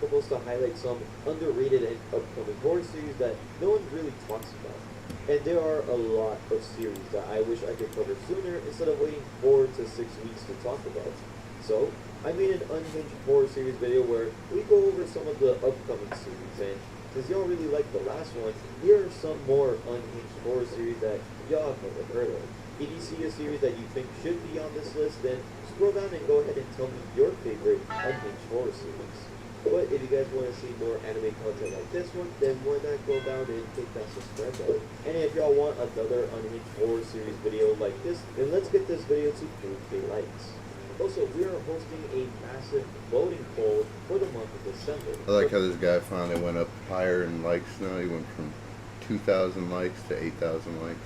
supposed to highlight some underrated and upcoming horror series that no one really talks about. And there are a lot of series that I wish I could cover sooner instead of waiting 4 to 6 weeks to talk about. So, I made an unhinged horror series video where we go over some of the upcoming series, and since y'all really liked the last one, here are some more unhinged horror series that y'all have never heard of. If you see a series that you think should be on this list, then scroll down and go ahead and tell me your favorite unhinged horror series. But if you guys want to see more anime content like this one, then why not go down and hit that subscribe button. And if y'all want another unhinged horror series video like this, then let's get this video to 3K likes. Also, we are hosting a massive voting poll for the month of December. I like how this guy finally went up higher in likes now. He went from 2,000 likes to 8,000 likes.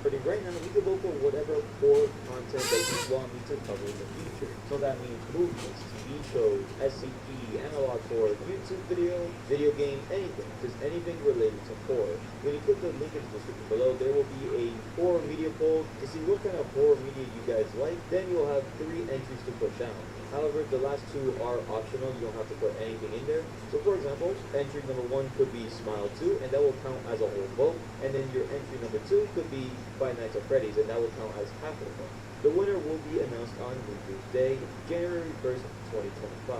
But right now, we can vote for whatever horror content that you want me to cover in the future. So that means movies, TV shows, SCP, analog horror, YouTube video game, anything. Just anything related to horror. When you click the link in the description below, there will be a horror media poll to see what kind of horror media you guys like. Then you'll have 3 entries to push out. However, the last 2 are optional. You don't have to put anything in there. So for example, entry number 1 could be Smile 2, and that will count as a whole vote. And then your entry number 2 could be Five Nights at Freddy's, and that will count as half of the vote. The winner will be announced on New Year's Day, January 1st, 2025.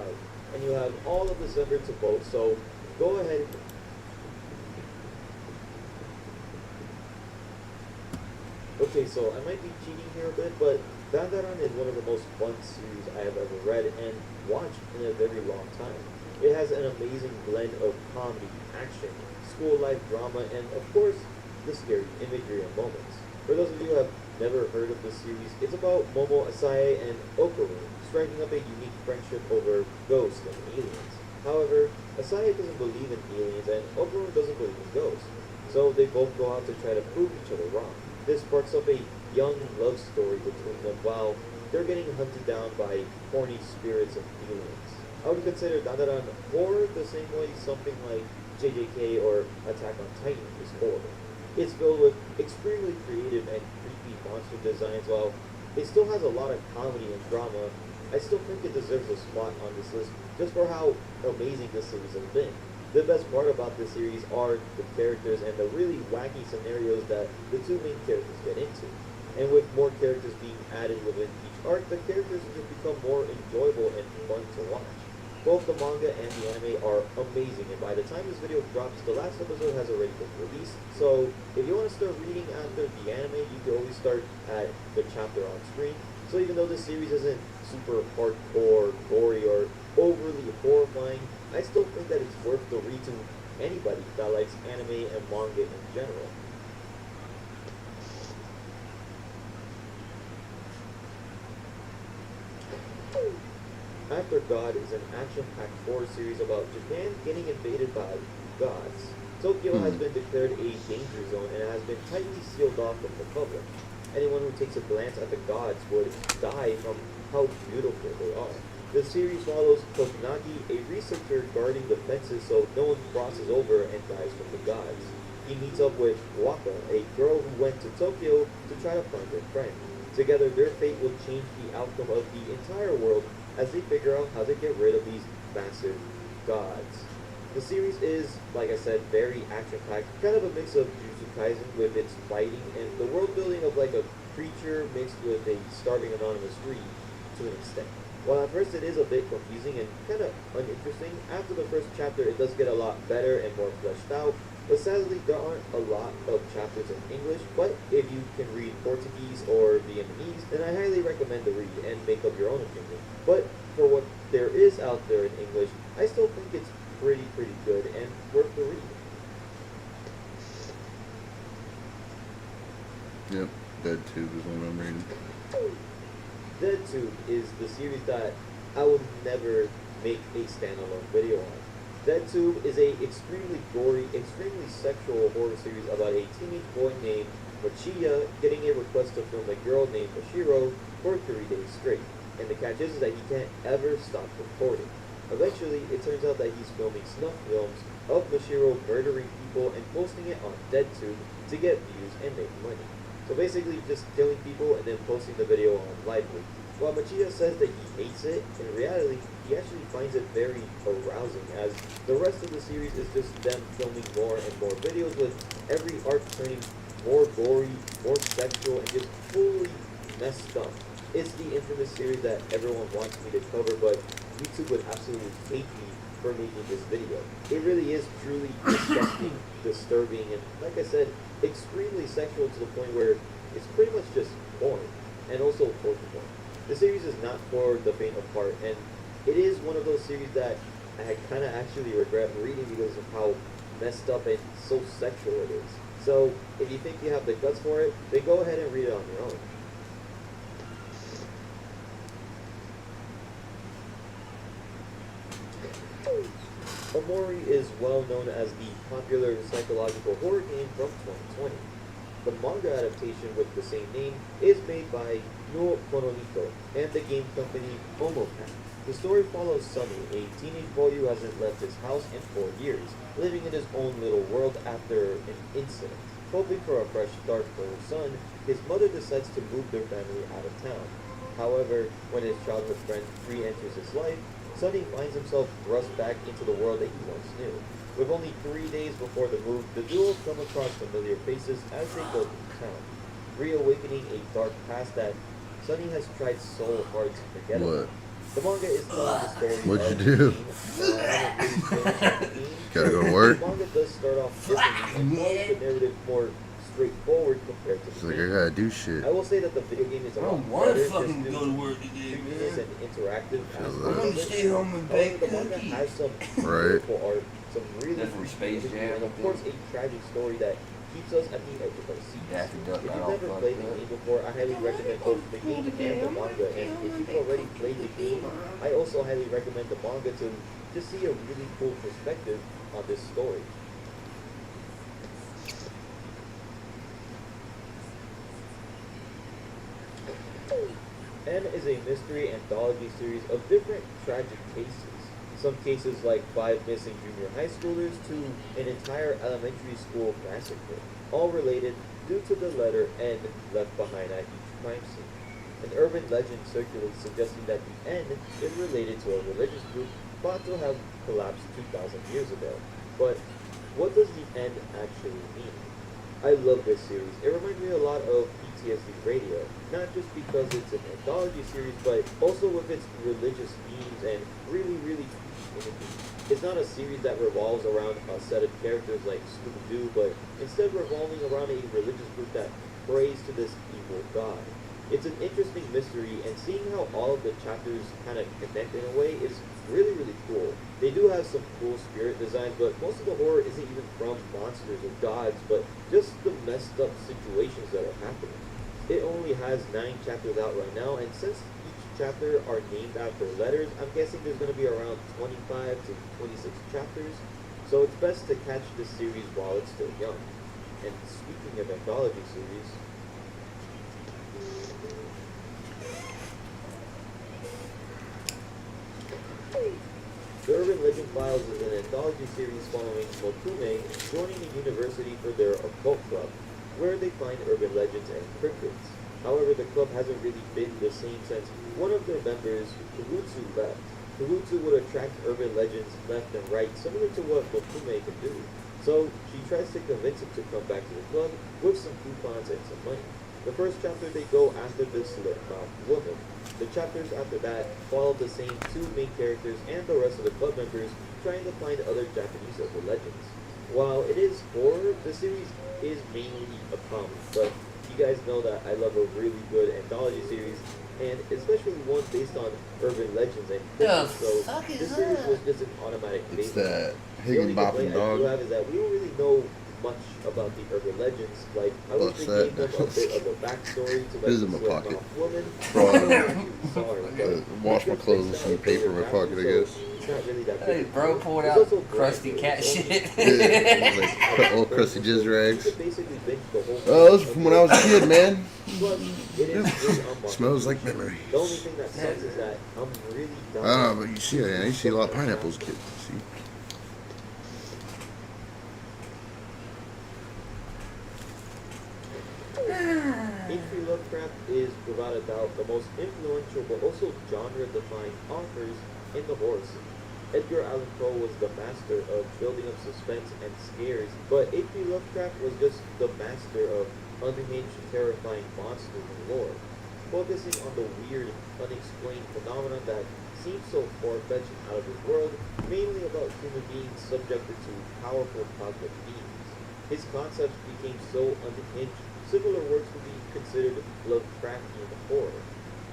And you have all of December to vote, so go ahead. Okay, so I might be cheating here a bit, but Dandadan is one of the most fun series I have ever read and watched in a very long time. It has an amazing blend of comedy, action, school life drama, and of course, the scary imagery and moments. For those of you who have never heard of this series, it's about Momo Asae and Okaru striking up a unique friendship over ghosts and aliens. However, Asae doesn't believe in aliens and Okaru doesn't believe in ghosts, so they both go out to try to prove each other wrong. This sparks up a young love story between them while they're getting hunted down by horny spirits and feelings. I would consider Dandadan horror the same way something like JJK or Attack on Titan is horror. It's filled with extremely creative and creepy monster designs. While it still has a lot of comedy and drama, I still think it deserves a spot on this list just for how amazing this series has been. The best part about this series are the characters and the really wacky scenarios that the 2 main characters get into. And with more characters being added within each arc, the characters just become more enjoyable and fun to watch. Both the manga and the anime are amazing, and by the time this video drops, the last episode has already been released. So if you want to start reading after the anime, you can always start at the chapter on screen. So even though this series isn't super hardcore, gory, or overly horrifying, I still think that it's worth the read to anybody that likes anime and manga in general. After God is an action-packed horror series about Japan getting invaded by gods. Tokyo has been declared a danger zone and has been tightly sealed off from the public. Anyone who takes a glance at the gods would die from how beautiful they are. The series follows Tokunagi, a researcher guarding the fences so no one crosses over and dies from the gods. He meets up with Waka, a girl who went to Tokyo to try to find her friend. Together, their fate will change the outcome of the entire world as they figure out how to get rid of these massive gods. The series is, like I said, very action-packed, kind of a mix of Jujutsu Kaisen with its fighting and the world building of like a creature mixed with a starving anonymous reed to an extent. While at first it is a bit confusing and kind of uninteresting, after the first chapter it does get a lot better and more fleshed out, but sadly there aren't a lot of chapters in English, but if you can read Portuguese or Vietnamese, then I highly recommend the read and make up your own opinion. But for what there is out there in English, I still think it's pretty good and worth the read. Yep, Dead Tube is one I'm reading. DeadTube is the series that I would never make a standalone video on. DeadTube is a extremely gory, extremely sexual horror series about a teenage boy named Machiya getting a request to film a girl named Oshiro for 3 days straight. And the catch is that he can't ever stop recording. Eventually, it turns out that he's filming snuff films of Mashiro murdering people and posting it on DeadTube to get views and make money. So basically just killing people and then posting the video on Lively. While Machida says that he hates it, in reality, he actually finds it very arousing, as the rest of the series is just them filming more and more videos, with every arc turning more gory, more sexual, and just fully messed up. It's the infamous series that everyone wants me to cover, but YouTube would absolutely hate me for making this video. It really is truly disgusting, disturbing, and like I said, extremely sexual to the point where it's pretty much just porn, and also torture porn. The series is not for the faint of heart, and it is one of those series that I kind of actually regret reading because of how messed up and so sexual it is. So, if you think you have the guts for it, then go ahead and read it on your own. Omori is well known as the popular psychological horror game from 2020. The manga adaptation with the same name is made by No Kononito and the game company Omocat. The story follows Sunny, a teenage boy who hasn't left his house in 4 years, living in his own little world after an incident. Hoping for a fresh start for his son, his mother decides to move their family out of town. However, when his childhood friend re-enters his life, Sunny finds himself thrust back into the world that he once knew. With only 3 days before the move, the duo come across familiar faces as they go through town, reawakening a dark past that Sunny has tried so hard to forget about. What? The manga is telling the story What'd of you do? Teen. I haven't really finished the game. Gotta go to work? The manga does start off differently and follows the narrative more straightforward compared to It's the like I game. gotta do shit. I will say that the video game is a I lot don't want better to just fucking due go to to work today, creaminess man. and interactive Feel aspects that. I'm of gonna it. stay home and However, bake the manga cookies. has some Right. beautiful art, some really That's from Space beautiful Jam, and of I course a think. tragic story that keeps us at the edge of our seats. Daffy Duck If got you've all never fucked played the up. game before, I highly recommend both the game and the manga. And if you've already played the game, I also highly recommend the manga to just see a really cool perspective on this story. N is a mystery anthology series of different tragic cases. Some cases like 5 missing junior high schoolers to an entire elementary school massacre, all related due to the letter N left behind at each crime scene. An urban legend circulates suggesting that the N is related to a religious group thought to have collapsed 2,000 years ago. But what does the N actually mean? I love this series. It reminds me a lot of PTSD Radio, not just because it's an anthology series, but also with its religious themes and really, really creepy imagery. It's not a series that revolves around a set of characters like Scooby-Doo, but instead revolving around a religious group that prays to this evil god. It's an interesting mystery, and seeing how all of the chapters kind of connect in a way is really, really cool. They do have some cool spirit designs, but most of the horror isn't even from monsters or gods, but just the messed up situations that are happening. It only has 9 chapters out right now, and since each chapter are named after letters, I'm guessing there's going to be around 25 to 26 chapters, so it's best to catch this series while it's still young. And speaking of anthology series, The Urban Legend Files is an anthology series following Mokume joining a university for their occult club, where they find urban legends and cryptids. However, the club hasn't really been the same since one of their members, Kurutsu, left. Kurutsu would attract urban legends left and right, similar to what Mokume could do. So she tries to convince him to come back to the club with some coupons and some money. The first chapter they go after this slip-mouthed woman. The chapters after that follow the same 2 main characters and the rest of the club members trying to find other Japanese urban legends. While it is horror, the series is mainly a comedy, but you guys know that I love a really good anthology series, and especially one based on urban legends and The cryptids, so fuck is this series that? was just an automatic It's favorite. that The only Higginbotham complaint I do dog. have is that we don't really know much about the urban legends. Like, I wish What's they that? gave them a bit of a backstory to like This is the in my slip-mouth pocket. woman. Bro, Sorry, wash my clothes with some paper in my pocket, I guess. It's not really that Hey, big. bro pulled It's out also brand crusty new. cat It's only- shit. Yeah, like old crusty jizz You rags. could basically binge the whole Oh, those thing are from when I was a kid, man. Plus, it is free on Marketplace. Smells like memories. The only thing that sucks is that I'm really I done. don't know, but you see, you see a lot of pineapples, kid. See? H.P. Lovecraft is without a doubt, the most influential but also genre-defining authors in the horror scene. Edgar Allan Poe was the master of building up suspense and scares, but H.P. Lovecraft was just the master of unhinged, terrifying monsters and lore, focusing on the weird, unexplained phenomenon that seems so far-fetched and out of this world, mainly about human beings subjected to powerful cosmic beings. His concepts became so unhinged, similar works would be considered Lovecraftian horror.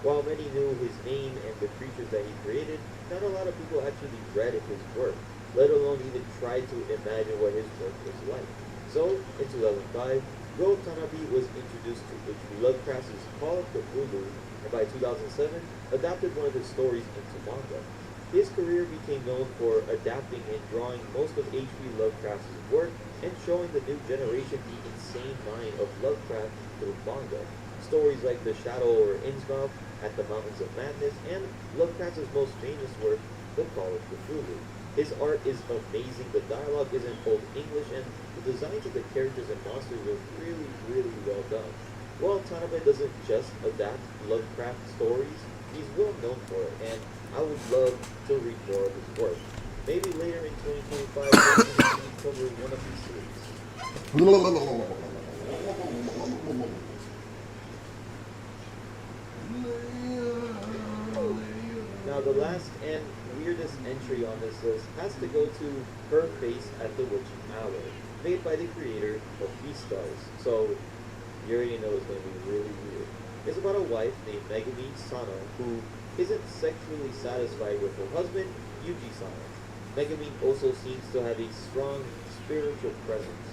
While many knew his name and the creatures that he created, not a lot of people actually read his work, let alone even tried to imagine what his work was like. So, in 2005, Go Tanabe was introduced to H.P. Lovecraft's Call of Cthulhu, and by 2007, adapted one of his stories into manga. His career became known for adapting and drawing most of H.P. Lovecraft's work and showing the new generation the insane mind of Lovecraft through manga. Stories like The Shadow over Innsmouth, At the Mountains of Madness, and Lovecraft's most famous work, The Call of Cthulhu. His art is amazing, the dialogue is in both English, and the designs of the characters and monsters are really, really well done. While Tanabe doesn't just adapt Lovecraft stories, he's well known for it, and I would love to read more of his work. Maybe later in 2025, we'll be covering one of these series. Now, the last and weirdest entry on this list has to go to Her Face at the Witching Hour, made by the creator of Beastars. So, you already know it's going to be really weird. It's about a wife named Megumi Sano who isn't sexually satisfied with her husband, Yuji Sano. Megumi also seems to have a strong spiritual presence.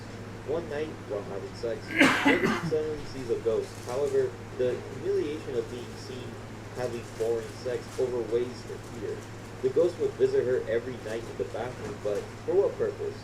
One night, while having sex, Megumi suddenly sees a ghost. However, the humiliation of being seen having boring sex overweighs her fear. The ghost would visit her every night in the bathroom, but for what purpose?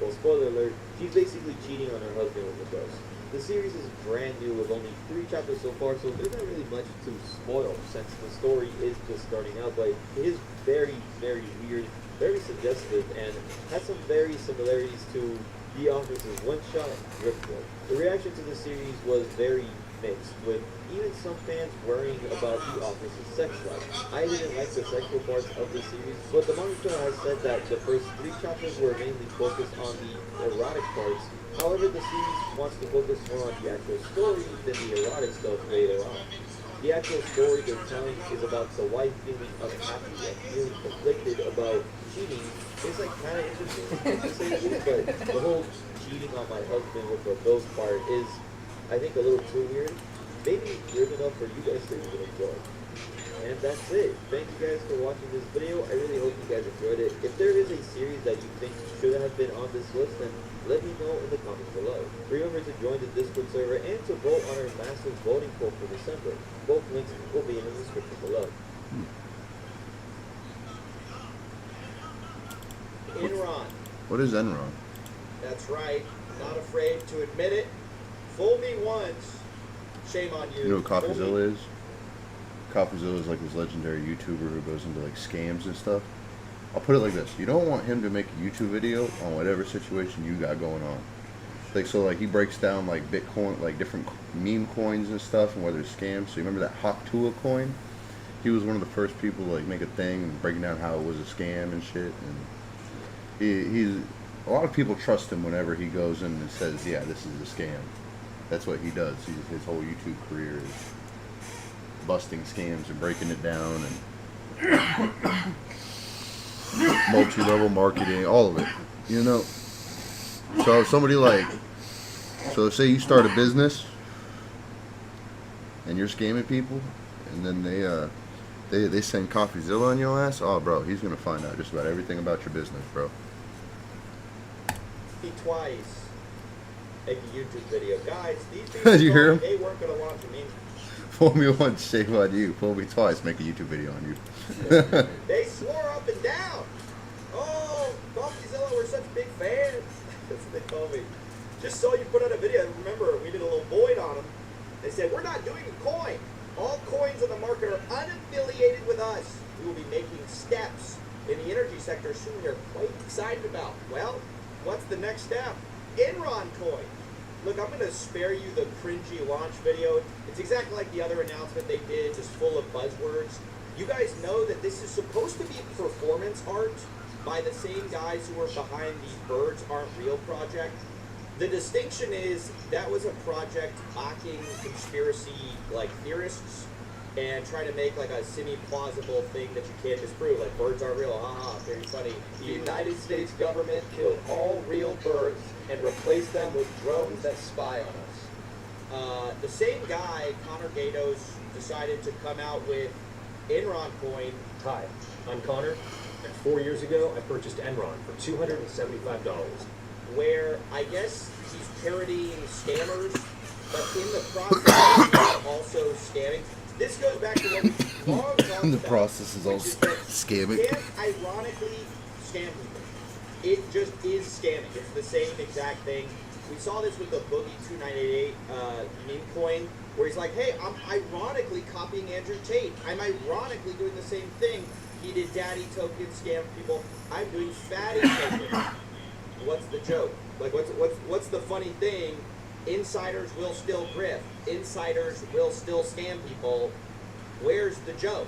Well, spoiler alert, she's basically cheating on her husband with the ghost. The series is brand new with only 3 chapters so far, so there's not really much to spoil since the story is just starting out, but it is very, very weird, very suggestive, and has some very similarities to the author's one-shot Driftwood. The reaction to the series was very mixed, with even some fans worrying about the author's sex life. I didn't like the sexual parts of the series, but the manga has said that the first 3 chapters were mainly focused on the erotic parts. However, the series wants to focus more on the actual story than the erotic stuff later on. The actual story they're telling is about the wife feeling unhappy and feeling conflicted about cheating. It's like kind of interesting to say the least, but the whole cheating on my husband with a ghost part is, I think, a little too weird. Maybe weird enough for you guys to even enjoy. And that's it. Thank you guys for watching this video. I really hope you guys enjoyed it. If there is a series that you think should have been on this list, then let me know in the comments below. Remember to join the Discord server and to vote on our massive voting poll for December. Both links will be in the description below. Enron. What is Enron? That's right. Not afraid to admit it. Fool me once. Shame on you. You know what CoffeeZilla is? CoffeeZilla is like this legendary YouTuber who goes into like scams and stuff. I'll put it like this: you don't want him to make a YouTube video on whatever situation you got going on. Like, so like he breaks down like Bitcoin, like different meme coins and stuff, and whether it's scams. So you remember that Haktua coin? He was one of the first people to like make a thing and breaking down how it was a scam and shit. And he's a lot of people trust him whenever he goes in and says, "Yeah, this is a scam." That's what he does. His whole YouTube career is busting scams and breaking it down and multi-level marketing, all of it, you know. So if somebody like, so say you start a business and you're scamming people, and then they send CoffeeZilla on your ass. Oh, bro, he's gonna find out just about everything about your business, bro. Twice. Make a YouTube video. Guys, these people, Did you hear him? they work at a lot for me. Fool me once, shame on you. Fool me twice, make a YouTube video on you. They swore up and down. Oh, CoffeeZilla, we're such big fans. That's what they told me. Just so you put out a video. Remember, we did a little void on them. They said, we're not doing a coin. All coins on the market are unaffiliated with us. We will be making steps in the energy sector soon. They're quite excited about. Well, what's the next step? Enron coin. look, I'm gonna spare you the cringy launch video. It's exactly like the other announcement they did, just full of buzzwords. You guys know that this is supposed to be performance art by the same guys who are behind the Birds Aren't Real project. The distinction is that was a project mocking conspiracy like theorists and trying to make like a semi-plausible thing that you can't disprove, like birds aren't real, haha, very funny. The United States government killed all real birds and replaced them with drones that spy on us. The same guy, Connor Gatos, decided to come out with Enron coin. Hi, I'm Connor, and 4 years ago I purchased Enron for $275. Where I guess he's parodying scammers, but in the process he's also scamming. This goes back to what we long talked In the about, process is all which that scamming. You can't ironically scam people. It just is scamming. It's the same exact thing. We saw this with the Boogie 2988 meme coin, where he's like, hey, I'm ironically copying Andrew Tate. I'm ironically doing the same thing. He did daddy token, scam people. I'm doing fatty token. What's the joke? Like, what's the funny thing? Insiders will still grift. Insiders will still scam people. Where's the joke?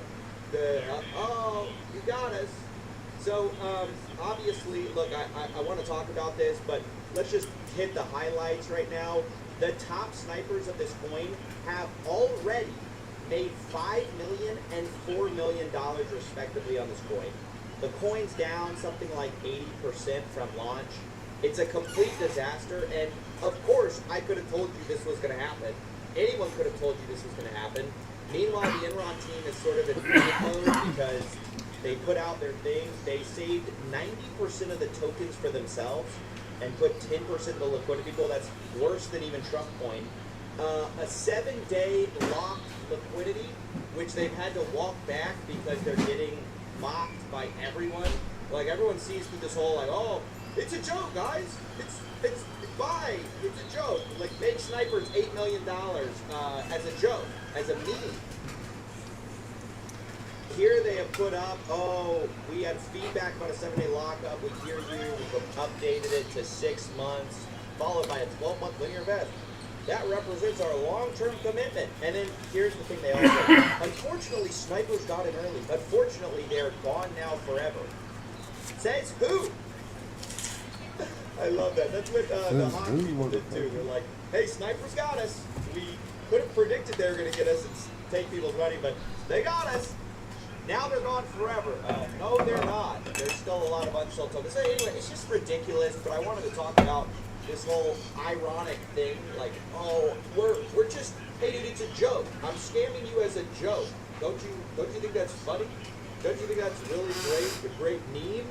Oh, you got us. So, obviously, look, I want to talk about this, but let's just hit the highlights right now. The top snipers of this coin have already made $5 million and $4 million respectively on this coin. The coin's down something like 80% from launch. It's a complete disaster, and of course, I could have told you this was going to happen. Anyone could have told you this was going to happen. Meanwhile, the Enron team is sort of in panic mode because they put out their things. They saved 90% of the tokens for themselves and put 10% of the liquidity pool. That's worse than even Trump coin. A 7-day locked liquidity, which they've had to walk back because they're getting mocked by everyone. Like, everyone sees through this whole, like, oh, it's a joke, guys. It's bye. It's a joke. Like, make snipers $8 million as a joke, as a meme. Here they have put up, oh, we had feedback about a 7-day lockup. We hear you. We've updated it to 6 months, followed by a 12-month linear vest. That represents our long-term commitment. And then here's the thing they all say. Unfortunately, snipers got in early. Unfortunately, they're gone now forever. Says who? I love that. That's what the hot people did too. They're like, hey, snipers got us. We could have predicted they were going to get us and take people's money, but they got us. Now they're gone forever. No, they're not. There's still a lot of unsold tokens. So anyway, it's just ridiculous, but I wanted to talk about this whole ironic thing. Like, oh, we're just, hey, dude, it's a joke. I'm scamming you as a joke. Don't you think that's funny? Don't you think that's really great? A great meme?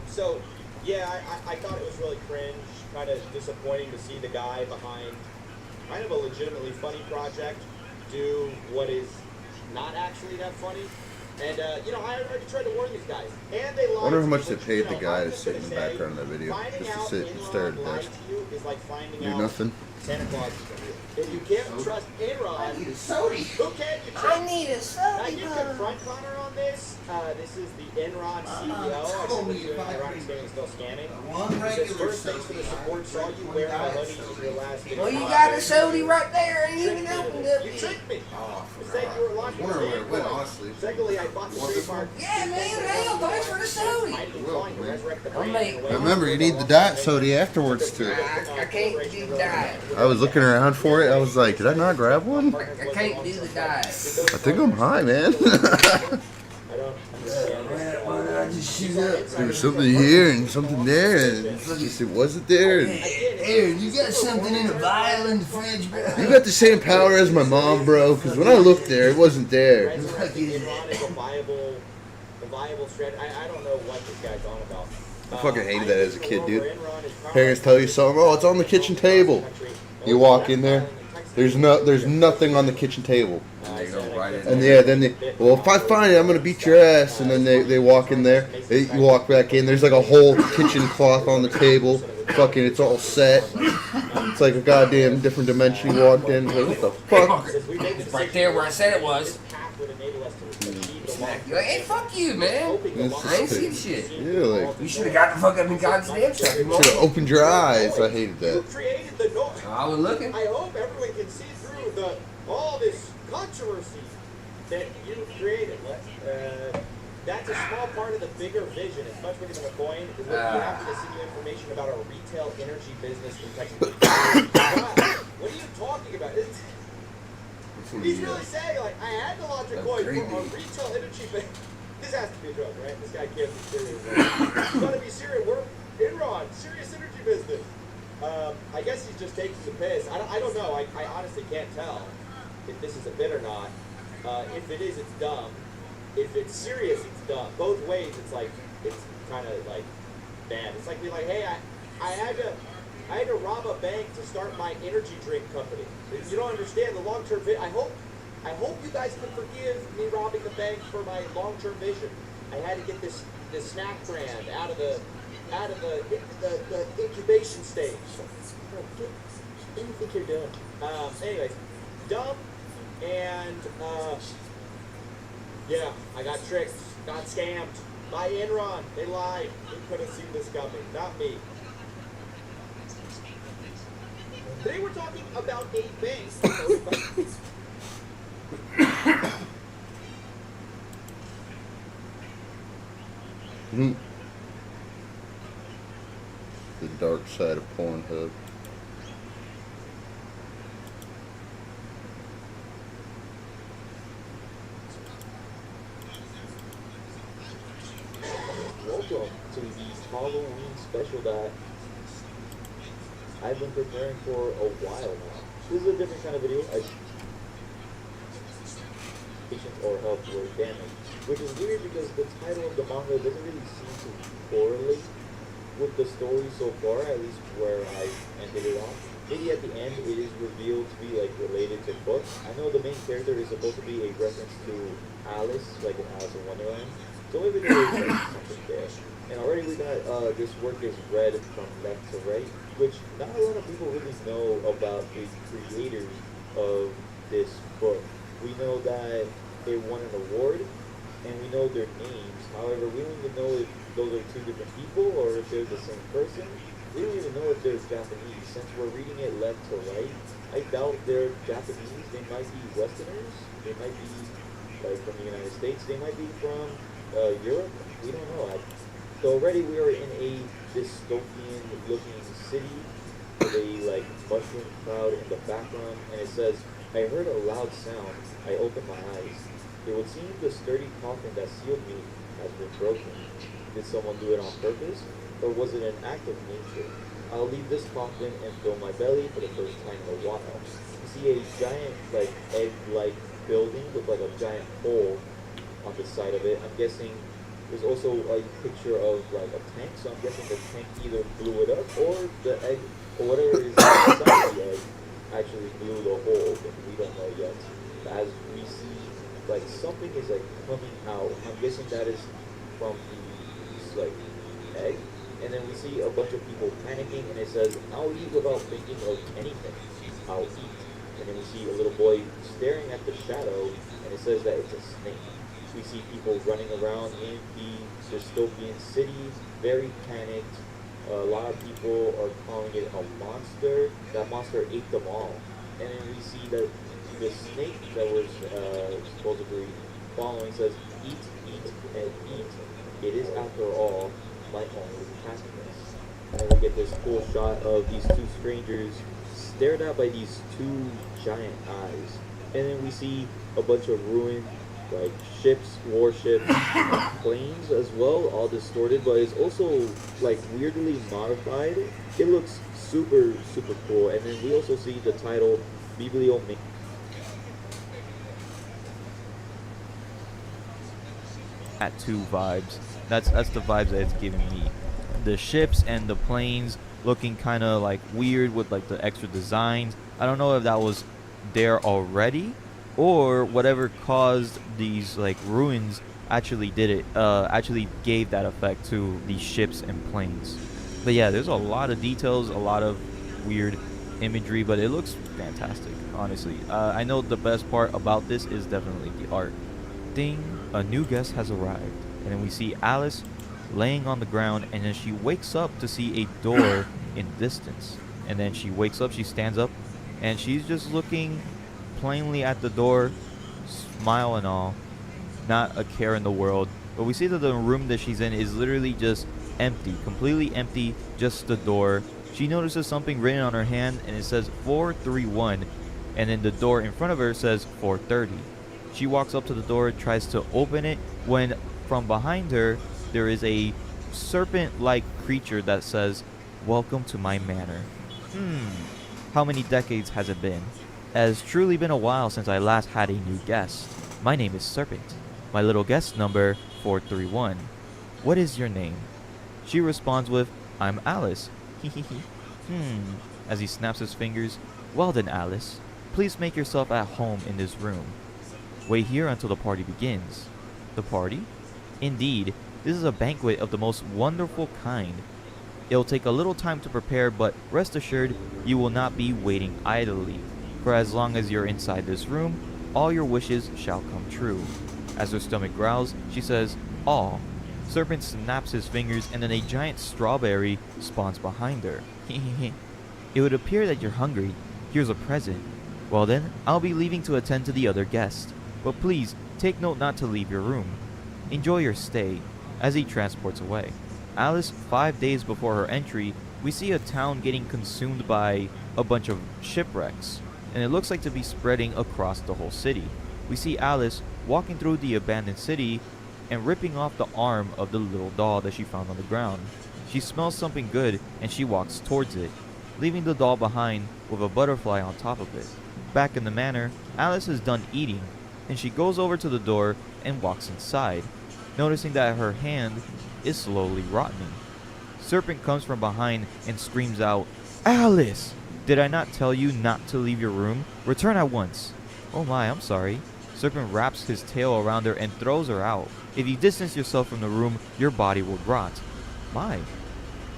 So, yeah, I thought it was really cringe, kind of disappointing to see the guy behind kind of a legitimately funny project do what is not actually that funny. And, I already tried to warn these guys. And they lied. I wonder how to much me, they paid which, the guy I'm to just sit in gonna the say, background of that video, finding just to out sit and stare at Enron the lied desk. to you is like finding Do out nothing. Santa Claus is real. If you can't trust Enron, I need a soda. who can you trust? I need a Now, soda. you confront Connor on this. This is the Enron CEO. I told should me be doing if I Enron could- scamming, still scamming. One He says, regular first, thanks for the soda. support. Saw you wearing a hoodie in your last video. Well, you got a soda right there. Ain't Tricked even me into opened this. up You yet. tricked me. Oh, You said you were launching I wonder where it Bitcoin. went, honestly. Secondly, I bought the Want this trademark. Yeah, man, hell, thanks for the soda. I'd be Will, calling to man. resurrect the I'll brand make- in a way Remember, you that need the will diet also soda afterwards too. I can't do diet. I was looking around for it. I was like, did I not grab one? I can't do the diet. I think I'm high, man. I don't understand. Why did I just shoot up? There was something here and something there, and just it wasn't there. And Aaron, you got something in a vial in the fridge, bro? you got the same power as my mom, bro. Because when I looked there, it wasn't there. Resurrecting Enron is a viable strategy. I don't know what this guy's on about. I fucking hated that as a kid, dude. Enron is Parents tell you something. Oh, it's on the kitchen table. You walk in there. There's nothing on the kitchen table. They go right in And yeah, then well, if I find it, I'm gonna beat your ass. And then they walk in there. You walk back in. There's like a whole kitchen cloth on the table. Fucking, it's all set. It's like a goddamn different dimension. You walked in. Like, what the fuck? Right there where I said it was. You're like, hey, fuck you, man. I ain't see the shit. Yeah, like You should have got the fuck up and got the damn stuff. should have opened your eyes. I hated You that. created the I was looking. I hope everyone can see through all this controversy that you created. That's a small part of the bigger vision. It's much bigger than a coin. Is looking after to send you information about a retail energy business in Texas. Wow, what are you talking about? He's really saying, like, I had to launch a coin for a retail energy business. This has to be a joke, right? This guy can't be serious. Right? It's gotta be serious. We're Enron, serious energy business. I guess he's just taking the piss. I don't know. I honestly can't tell if this is a bit or not. If it is, it's dumb. If it's serious, it's dumb. Both ways, it's like, it's kind of like bad. It's like being like, hey, I had to rob a bank to start my energy drink company. You don't understand the long-term vision. I hope you guys can forgive me robbing the bank for my long-term vision. I had to get this snack brand out of the incubation stage. What do you think you're doing? Anyways, dumb and yeah, I got tricked, got scammed by Enron. They lied. They could have seen this coming, not me. Today we're talking about a bank. The dark side of Pornhub. Welcome to the Halloween special that I've been preparing for a while now. This is a different kind of video. Patients or health were damaged, which is weird because the title of the manga doesn't really seem to correlate with the story so far, at least where I ended it off. Maybe at the end it is revealed to be like related to books. I know the main character is supposed to be a reference to Alice, like in Alice in Wonderland. So maybe there is like something there. And already we got this work is read from left to right, which not a lot of people really know about the creators of this book. We know that they won an award, and we know their names. However, we don't even know if those are two different people or if they're the same person. We don't even know if they're Japanese. Since we're reading it left to right, I doubt they're Japanese. They might be Westerners. They might be like from the United States. They might be from Europe. We don't know. So already we are in a dystopian-looking city with a like mushroom cloud in the background, and it says, "I heard a loud sound. I opened my eyes. It would seem the sturdy coffin that sealed me has been broken. Did someone do it on purpose, or was it an act of nature? I'll leave this coffin and fill my belly for the first time in a while." You see a giant like egg-like building with like a giant hole on the side of it. I'm guessing there's also a picture of like a tank, so I'm guessing the tank either blew it up or the egg or whatever is inside the egg actually blew the hole open. We don't know yet. As we see, like something is like coming out. I'm guessing that is from the like egg. And then we see a bunch of people panicking, and it says, "I'll eat without thinking of anything. I'll eat." And then we see a little boy staring at the shadow, and it says that it's a snake. We see people running around in the dystopian city, very panicked. A lot of people are calling it a monster. That monster ate them all. And then we see that the snake that was supposedly following says, "Eat, eat, and eat. It is, after all, my only happiness." And we get this cool shot of these two strangers stared at by these two giant eyes. And then we see a bunch of ruined like ships, warships, planes as well, all distorted, but it's also like weirdly modified. It looks super, super cool. And then we also see the title Bibliomaniac. At two vibes. That's the vibes that it's giving me. The ships and the planes looking kind of like weird with like the extra designs. I don't know if that was there already or whatever caused these like ruins actually did it, actually gave that effect to these ships and planes. But yeah, there's a lot of details, a lot of weird imagery, but it looks fantastic, honestly. I know the best part about this is definitely the art. Ding, a new guest has arrived. And then we see Alice laying on the ground, and then she wakes up to see a door in the distance. And then she wakes up, she stands up, and she's just looking plainly at the door, smile and all, not a care in the world. But we see that the room that she's in is literally just empty, completely empty, just the door. She notices something written on her hand, and it says 431, and then the door in front of her says 430. She walks up to the door, tries to open it, when from behind her there is a serpent-like creature that says, "Welcome to my manor." How many decades has it been? It has truly been a while since I last had a new guest. My name is Serpent. My little guest number 431. What is your name? She responds with, "I'm Alice." As he snaps his fingers. Well then, Alice, please make yourself at home in this room. Wait here until the party begins. The party? Indeed, this is a banquet of the most wonderful kind. It'll take a little time to prepare, but rest assured, you will not be waiting idly. For as long as you're inside this room, all your wishes shall come true. As her stomach growls, she says, "All." Serpent snaps his fingers, and then a giant strawberry spawns behind her. It would appear that you're hungry. Here's a present. Well then, I'll be leaving to attend to the other guest. But please, take note not to leave your room. Enjoy your stay, as he transports away. Alice, 5 days before her entry, we see a town getting consumed by a bunch of shipwrecks, and it looks like to be spreading across the whole city. We see Alice walking through the abandoned city and ripping off the arm of the little doll that she found on the ground. She smells something good and she walks towards it, leaving the doll behind with a butterfly on top of it. Back in the manor, Alice is done eating, and she goes over to the door and walks inside, noticing that her hand is slowly rotting. Serpent comes from behind and screams out, "Alice! Did I not tell you not to leave your room? Return at once." "Oh my, I'm sorry." Serpent wraps his tail around her and throws her out. "If you distance yourself from the room, your body will rot." My,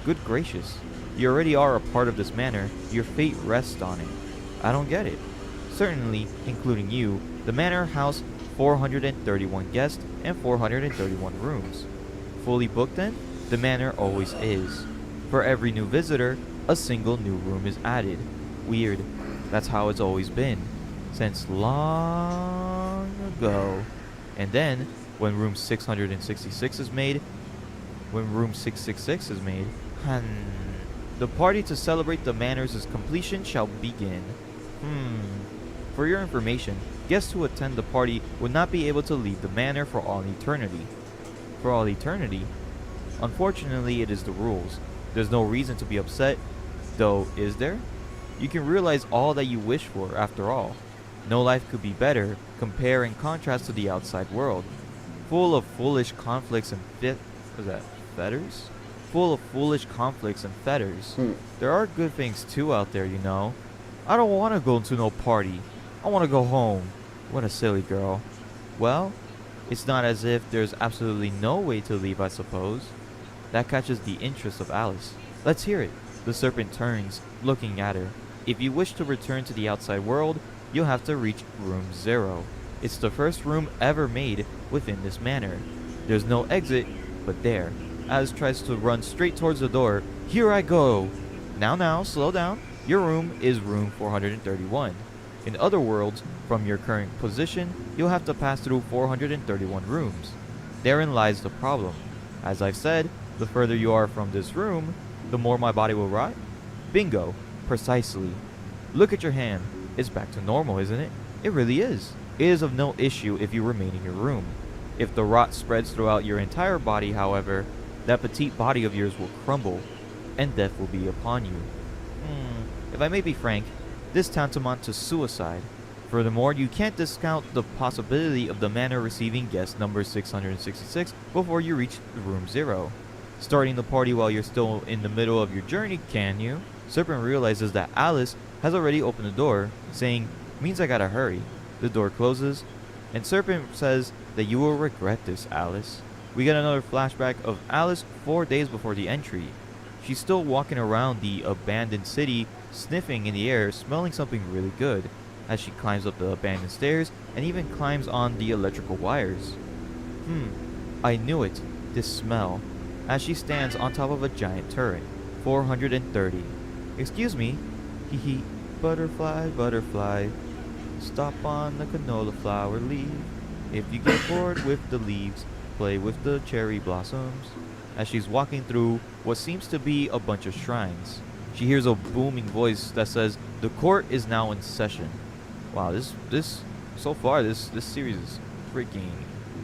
good gracious. You already are a part of this manor. Your fate rests on it. I don't get it. Certainly, including you, the manor housed 431 guests and 431 rooms. Fully booked then? The manor always is. For every new visitor, a single new room is added. Weird. That's how it's always been. Since long ago. And then, when room 666 is made, the party to celebrate the manor's completion shall begin. For your information, guests who attend the party will not be able to leave the manor for all eternity. For all eternity? Unfortunately, it is the rules. There's no reason to be upset, though, is there? You can realize all that you wish for, after all. No life could be better, compare and contrast to the outside world. Full of foolish conflicts and fetters? Full of foolish conflicts and fetters. There are good things too out there, you know. I don't want to go to no party. I want to go home. What a silly girl. Well, it's not as if there's absolutely no way to leave, I suppose. That catches the interest of Alice. Let's hear it. The serpent turns, looking at her. If you wish to return to the outside world, you'll have to reach room 0. It's the first room ever made within this manor. There's no exit, but there. Alice tries to run straight towards the door. Here I go! Now, slow down. Your room is room 431. In other worlds, from your current position, you'll have to pass through 431 rooms. Therein lies the problem. As I've said, the further you are from this room, the more my body will rot. Bingo. Precisely. Look at your hand. It's back to normal, isn't it? It really is. It is of no issue if you remain in your room. If the rot spreads throughout your entire body, however, that petite body of yours will crumble, and death will be upon you. If I may be frank, this tantamount to suicide. Furthermore, you can't discount the possibility of the manor receiving guest number 666 before you reach room 0. Starting the party while you're still in the middle of your journey, can you? Serpent realizes that Alice has already opened the door, saying, "Means I gotta hurry." The door closes, and Serpent says that you will regret this, Alice. We get another flashback of Alice 4 days before the entry. She's still walking around the abandoned city, sniffing in the air, smelling something really good, as she climbs up the abandoned stairs and even climbs on the electrical wires. I knew it, this smell, as she stands on top of a giant turret. 430. Excuse me. Hee hee. Butterfly, butterfly. Stop on the canola flower leaf. If you get bored with the leaves, play with the cherry blossoms. As she's walking through what seems to be a bunch of shrines, she hears a booming voice that says, "The court is now in session." Wow, this so far this series is freaking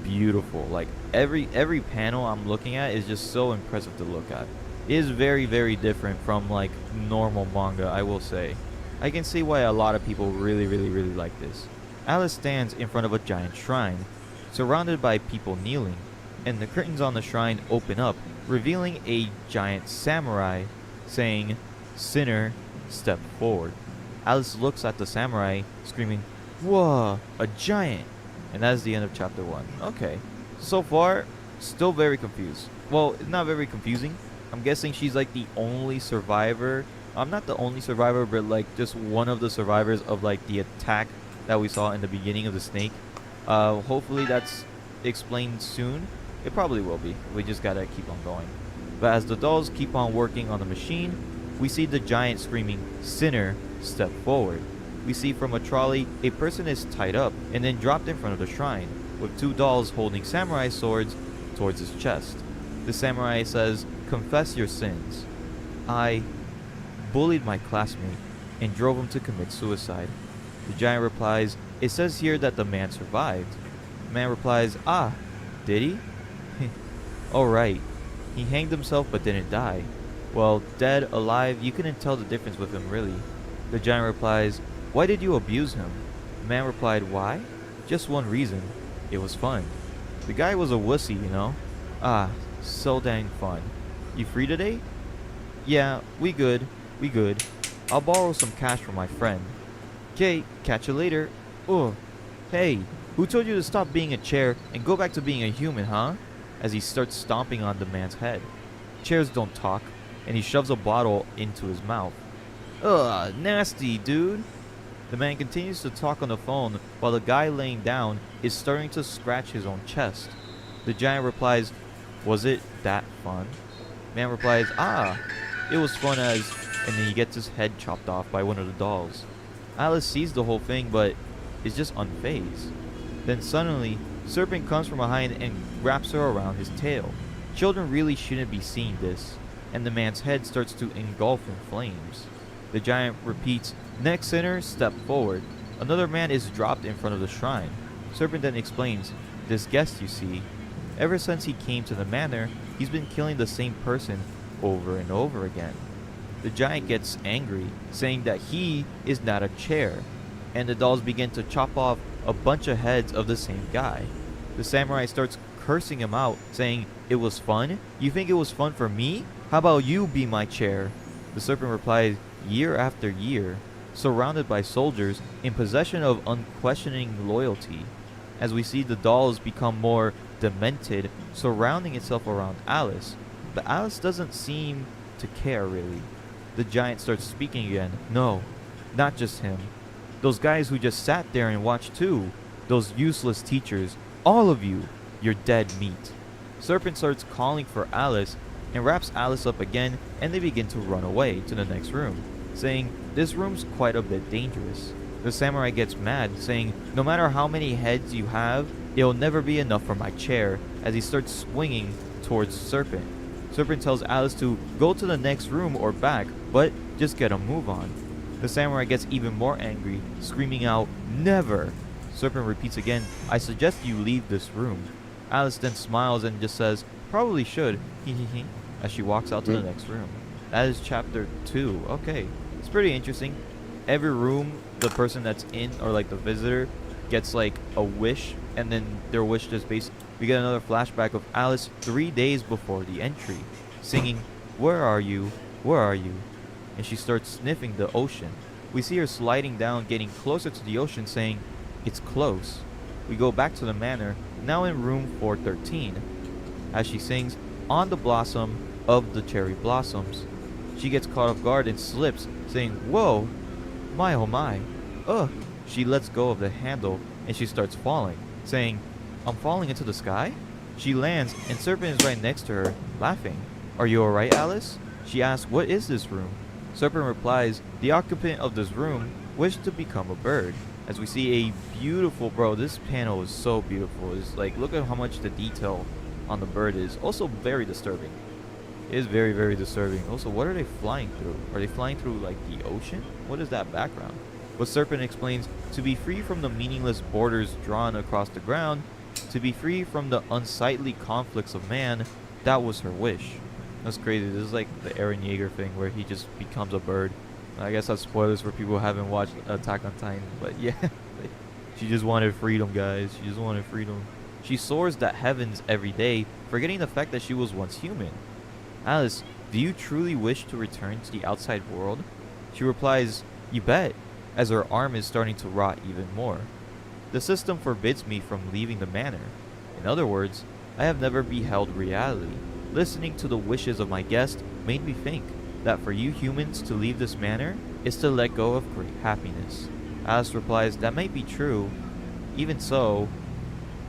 beautiful. Like every panel I'm looking at is just so impressive to look at. It is very, very different from like normal manga, I will say. I can see why a lot of people really like this. Alice stands in front of a giant shrine, surrounded by people kneeling, and the curtains on the shrine open up, revealing a giant samurai, saying, "Sinner, step forward." Alice looks at the samurai, screaming, "Whoa, a giant!" And that is the end of chapter 1. Okay, so far, still very confused. Well, it's not very confusing. I'm guessing she's like the only survivor. I'm not the only survivor, but like just one of the survivors of like the attack that we saw in the beginning of the snake. Hopefully that's explained soon. It probably will be. We just gotta keep on going. But as the dolls keep on working on the machine, we see the giant screaming, "Sinner, step forward." We see from a trolley a person is tied up and then dropped in front of the shrine, with 2 dolls holding samurai swords towards his chest. The samurai says, "Confess your sins. I bullied my classmate and drove him to commit suicide." The giant replies, "It says here that the man survived." The man replies, "Ah, did he? Alright. He hanged himself but didn't die. Well, dead, alive, you couldn't tell the difference with him really." The giant replies, "Why did you abuse him?" The man replied, "Why? Just one reason. It was fun. The guy was a wussy, you know? Ah, so dang fun. You free today?" "Yeah, we good. I'll borrow some cash from my friend." "'Kay, catch you later." "Ugh. Hey, who told you to stop being a chair and go back to being a human, huh?" As he starts stomping on the man's head. "Chairs don't talk," and he shoves a bottle into his mouth. "Ugh, nasty, dude." The man continues to talk on the phone while the guy laying down is starting to scratch his own chest. The giant replies, "Was it that fun?" Man replies, "Ah, it was fun as," and then he gets his head chopped off by one of the dolls. Alice sees the whole thing but is just unfazed. Then suddenly, Serpent comes from behind and wraps her around his tail. Children really shouldn't be seeing this, and the man's head starts to engulf in flames. The giant repeats, "Next sinner, step forward." Another man is dropped in front of the shrine. Serpent then explains, "This guest, you see, ever since he came to the manor, he's been killing the same person over and over again." The giant gets angry, saying that he is not a chair, and the dolls begin to chop off a bunch of heads of the same guy. The samurai starts cursing him out, saying, "It was fun? You think it was fun for me? How about you be my chair?" The serpent replies, "Year after year, surrounded by soldiers in possession of unquestioning loyalty." As we see the dolls become more demented, surrounding itself around Alice, but Alice doesn't seem to care really. The giant starts speaking again. "No, not just him. Those guys who just sat there and watched too. Those useless teachers. All of you. You're dead meat." Serpent starts calling for Alice and wraps Alice up again, and they begin to run away to the next room, saying, "This room's quite a bit dangerous." The samurai gets mad, saying, "No matter how many heads you have, it'll never be enough for my chair," as he starts swinging towards Serpent. Serpent tells Alice to go to the next room or back, but just get a move on. The samurai gets even more angry, screaming out, "Never!" Serpent repeats again, "I suggest you leave this room." Alice then smiles and just says, "Probably should," as she walks out to the next room. That is chapter 2. Okay, it's pretty interesting. Every room, the person that's in, or like the visitor, gets like a wish, and then their wish just basically, we get another flashback of Alice 3 days before the entry, singing, "Where are you? Where are you?" And she starts sniffing the ocean. We see her sliding down, getting closer to the ocean, saying, "It's close." We go back to the manor, now in room 413. As she sings, "On the blossom of the cherry blossoms," she gets caught off guard and slips, saying, "Whoa, my oh my, ugh." She lets go of the handle and she starts falling, saying, "I'm falling into the sky?" She lands and Serpent is right next to her, laughing. "Are you alright, Alice?" She asks, "What is this room?" Serpent replies, the occupant of this room wished to become a bird. As we see a beautiful, bro, this panel is so beautiful. It's like, look at how much the detail on the bird is. Also very disturbing. It is very, very disturbing. Also, what are they flying through? Are they flying through like the ocean? What is that background? But Serpent explains, to be free from the meaningless borders drawn across the ground, to be free from the unsightly conflicts of man, that was her wish. That's crazy. This is like the Eren Yeager thing where he just becomes a bird. I guess that's spoilers for people who haven't watched Attack on Titan, but yeah. She just wanted freedom, guys. She just wanted freedom. She soars the heavens every day, forgetting the fact that she was once human. Alice, do you truly wish to return to the outside world? She replies, you bet, as her arm is starting to rot even more. The system forbids me from leaving the manor. In other words, I have never beheld reality. Listening to the wishes of my guest made me think that for you humans to leave this manor is to let go of great happiness. Alice replies, that might be true. Even so,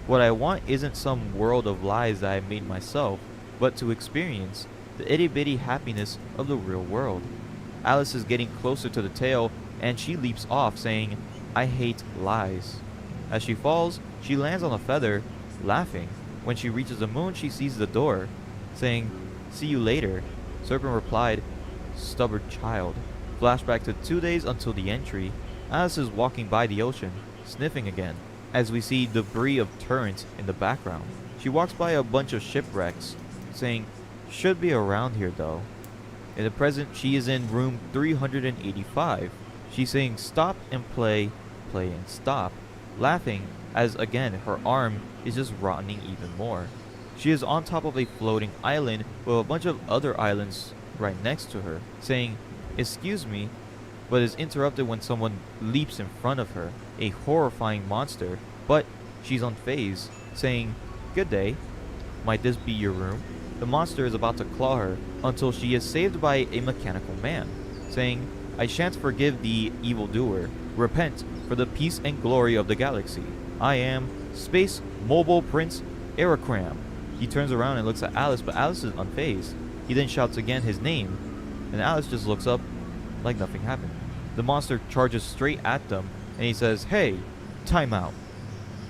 what I want isn't some world of lies that I made myself, but to experience the itty-bitty happiness of the real world. Alice is getting closer to the tail, and she leaps off, saying, I hate lies. As she falls, she lands on a feather, laughing. When she reaches the moon, she sees the door, saying, see you later. Serpent replied, stubborn child. Flashback to 2 days until the entry. Alice is walking by the ocean, sniffing again, as we see debris of turrets in the background. She walks by a bunch of shipwrecks, saying, should be around here though. In the present, she is in room 385. She's saying stop and play, play and stop, laughing as again her arm is just rotting even more. She is on top of a floating island with a bunch of other islands right next to her, saying, excuse me, but is interrupted when someone leaps in front of her, a horrifying monster, but she's unfazed, saying, good day, might this be your room? The monster is about to claw her until she is saved by a mechanical man, saying, I shan't forgive the evildoer. Repent for the peace and glory of the galaxy. I am Space Mobile Prince Erakram. He turns around and looks at Alice, but Alice is unfazed. He then shouts again his name, and Alice just looks up like nothing happened. The monster charges straight at them, and he says, hey, time out.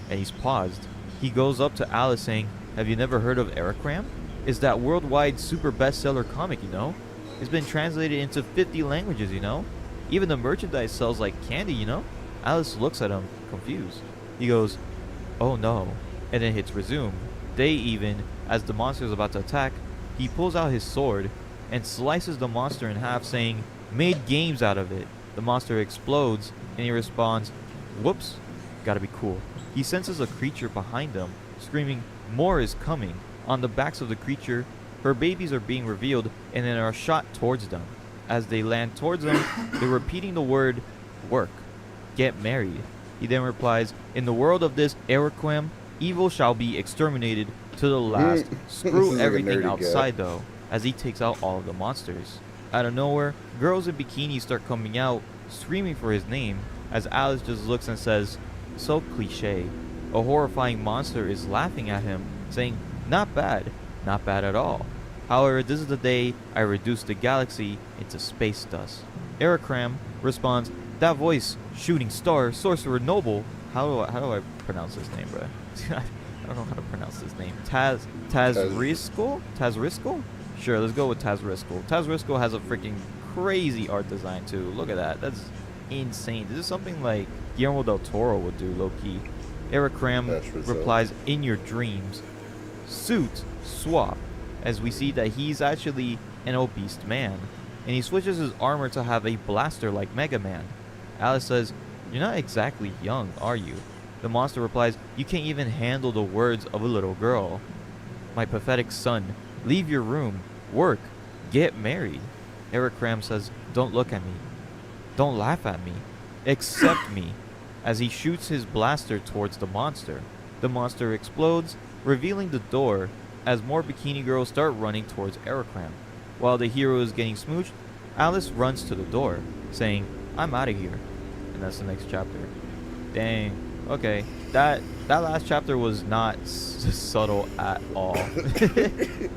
And he's paused. He goes up to Alice saying, have you never heard of Erakram? It's that worldwide super bestseller comic, you know? It's been translated into 50 languages, you know? Even the merchandise sells like candy, you know? Alice looks at him, confused. He goes, oh no, and then hits resume. They even, as the monster is about to attack, he pulls out his sword and slices the monster in half, saying, made games out of it. The monster explodes, and he responds, whoops, gotta be cool. He senses a creature behind them, screaming, more is coming. On the backs of the creature, her babies are being revealed and then are shot towards them. As they land towards them, they're repeating the word, work, get married. He then replies, in the world of this Erakram, evil shall be exterminated to the last. Screw Like a everything nerdy outside though, as he takes out all of the monsters. Out of nowhere, girls in bikinis start coming out, screaming for his name, as Alice just looks and says, so cliche. A horrifying monster is laughing at him, saying, not bad at all. However, this is the day I reduce the galaxy into space dust. Erakram responds, that voice, shooting star, sorcerer noble. How do I pronounce this name, bro? I don't know how to pronounce this name. Tazriscal? Tazriscal? Sure, let's go with Tazriscal. Tazriscal has a freaking crazy art design too. Look at that. That's insane. This is something like Guillermo del Toro would do, low-key. Erakram replies, in your dreams. Suit swap, as we see that he's actually an obese man, and he switches his armor to have a blaster like Mega Man. Alice says, you're not exactly young, are you? The monster replies, you can't even handle the words of a little girl. My pathetic son, leave your room, work, get married. Erakram says, don't look at me, don't laugh at me, accept me, as he shoots his blaster towards the monster. The monster explodes, revealing the door, as more bikini girls start running towards Erakram. While the hero is getting smooched, Alice runs to the door, saying, I'm out of here. And that's the next chapter. Dang. Okay, that That last chapter was not subtle at all.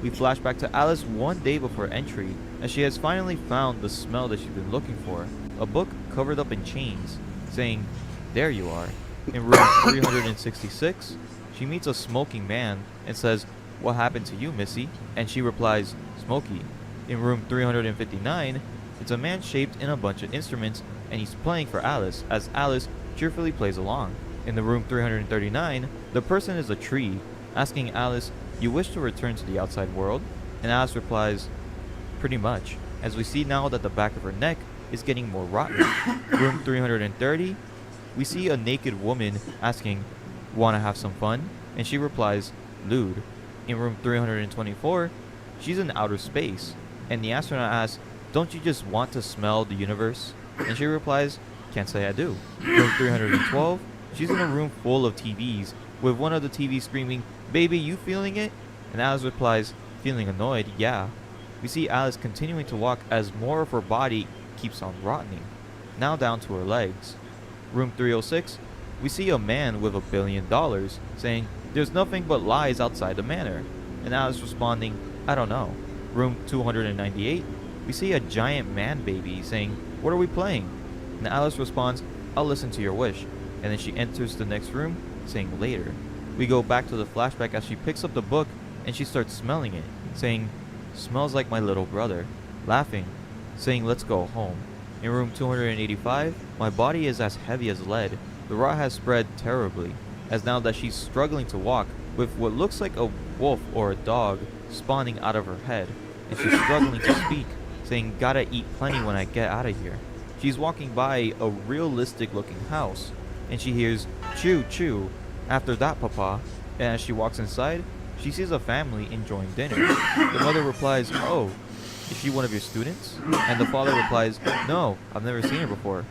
We flash back to Alice one day before entry, as she has finally found the smell that she's been looking for. A book covered up in chains, saying, "There you are." In room 366, she meets a smoking man and says, "What happened to you, Missy?" And she replies, "Smokey." In room 359, it's a man shaped in a bunch of instruments, and he's playing for Alice, as Alice cheerfully plays along. In the room 339, the person is a tree, asking Alice, "You wish to return to the outside world?" And Alice replies, "Pretty much," as we see now that the back of her neck is getting more rotten. Room 330, we see a naked woman asking, "Wanna have some fun?" And she replies, "Lewd." In room 324, she's in outer space, and the astronaut asks, "Don't you just want to smell the universe?" And she replies, "Can't say I do." Room 312, she's in a room full of TVs, with one of the TVs screaming, "Baby, you feeling it?" And Alice replies, feeling annoyed, "Yeah." We see Alice continuing to walk as more of her body keeps on rotting, now down to her legs. Room 306, we see a man with $1 billion saying, "There's nothing but lies outside the manor." And Alice responding, "I don't know." Room 298, we see a giant man baby saying, "What are we playing?" And Alice responds, "I'll listen to your wish." And then she enters the next room, saying, "Later." We go back to the flashback as she picks up the book and she starts smelling it, saying, "Smells like my little brother." Laughing, saying, "Let's go home." In room 285, my body is as heavy as lead. The rot has spread terribly, as now that she's struggling to walk, with what looks like a wolf or a dog spawning out of her head, and she's struggling to speak, saying, "Gotta eat plenty when I get out of here." She's walking by a realistic looking house, and she hears, "Chew, chew, after that, papa." And as she walks inside, she sees a family enjoying dinner. The mother replies, "Oh, is she one of your students?" And the father replies, "No, I've never seen her before."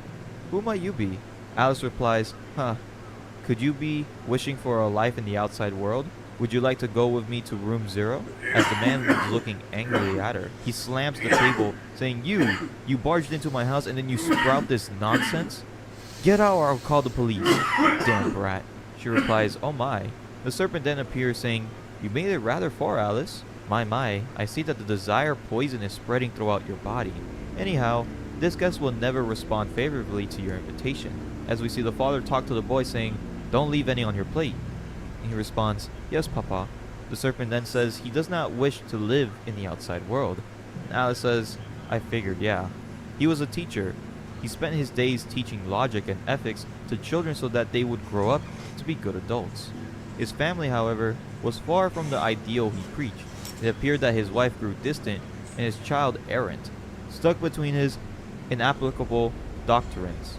"Who might you be?" Alice replies, "Could you be wishing for a life in the outside world? Would you like to go with me to room 0? As the man is looking angrily at her, he slams the table, saying, You barged into my house and then you sprout this nonsense? Get out or I'll call the police." "Damn brat." She replies, "Oh my." The serpent then appears, saying, "You made it rather far, Alice." My, I see that the desire poison is spreading throughout your body. Anyhow, this guest will never respond favorably to your invitation, as we see the father talk to the boy saying, "Don't leave any on your plate." And he responds, "Yes, papa." The serpent then says he does not wish to live in the outside world. And Alice says, "I figured, yeah." He was a teacher. He spent his days teaching logic and ethics to children so that they would grow up to be good adults. His family, however, was far from the ideal he preached. It appeared that his wife grew distant and his child errant, stuck between his inapplicable doctrines.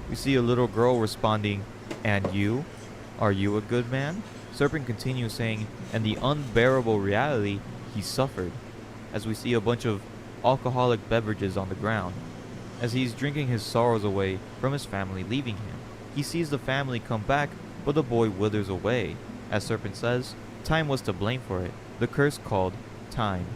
We see a little girl responding, "And you? Are you a good man?" Serpent continues saying, "And the unbearable reality he suffered," as we see a bunch of alcoholic beverages on the ground. As he's drinking his sorrows away from his family leaving him, he sees the family come back, but the boy withers away. As Serpent says, time was to blame for it. The curse called time,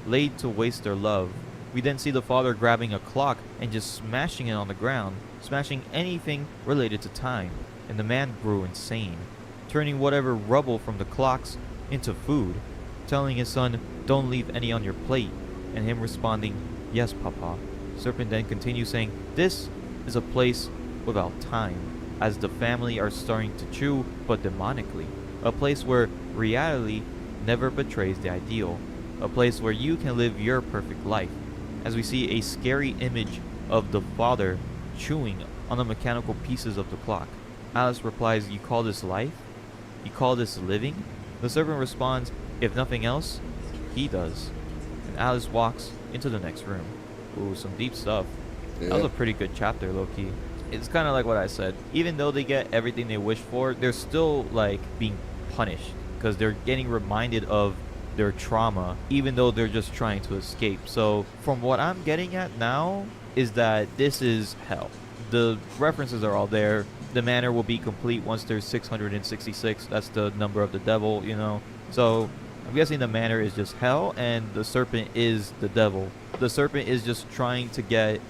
laid to waste their love. We then see the father grabbing a clock and just smashing it on the ground, smashing anything related to time. And the man grew insane, turning whatever rubble from the clocks into food, telling his son, "Don't leave any on your plate," and him responding, "Yes, papa." Serpent then continues saying, "This is a place without time," as the family are starting to chew, but demonically. A place where reality never betrays the ideal. A place where you can live your perfect life. As we see a scary image of the father chewing on the mechanical pieces of the clock. Alice replies, "You call this life? You call this living?" The serpent responds, "If nothing else, he does." And Alice walks into the next room. Ooh, some deep stuff. Yeah. That was a pretty good chapter, low-key. It's kind of like what I said. Even though they get everything they wish for, they're still, like, being punished. Because they're getting reminded of their trauma, even though they're just trying to escape. So, from what I'm getting at now, is that this is hell. The references are all there. The manor will be complete once there's 666. That's the number of the devil, you know. So, I'm guessing the manor is just hell, and the serpent is the devil. The serpent is just trying to get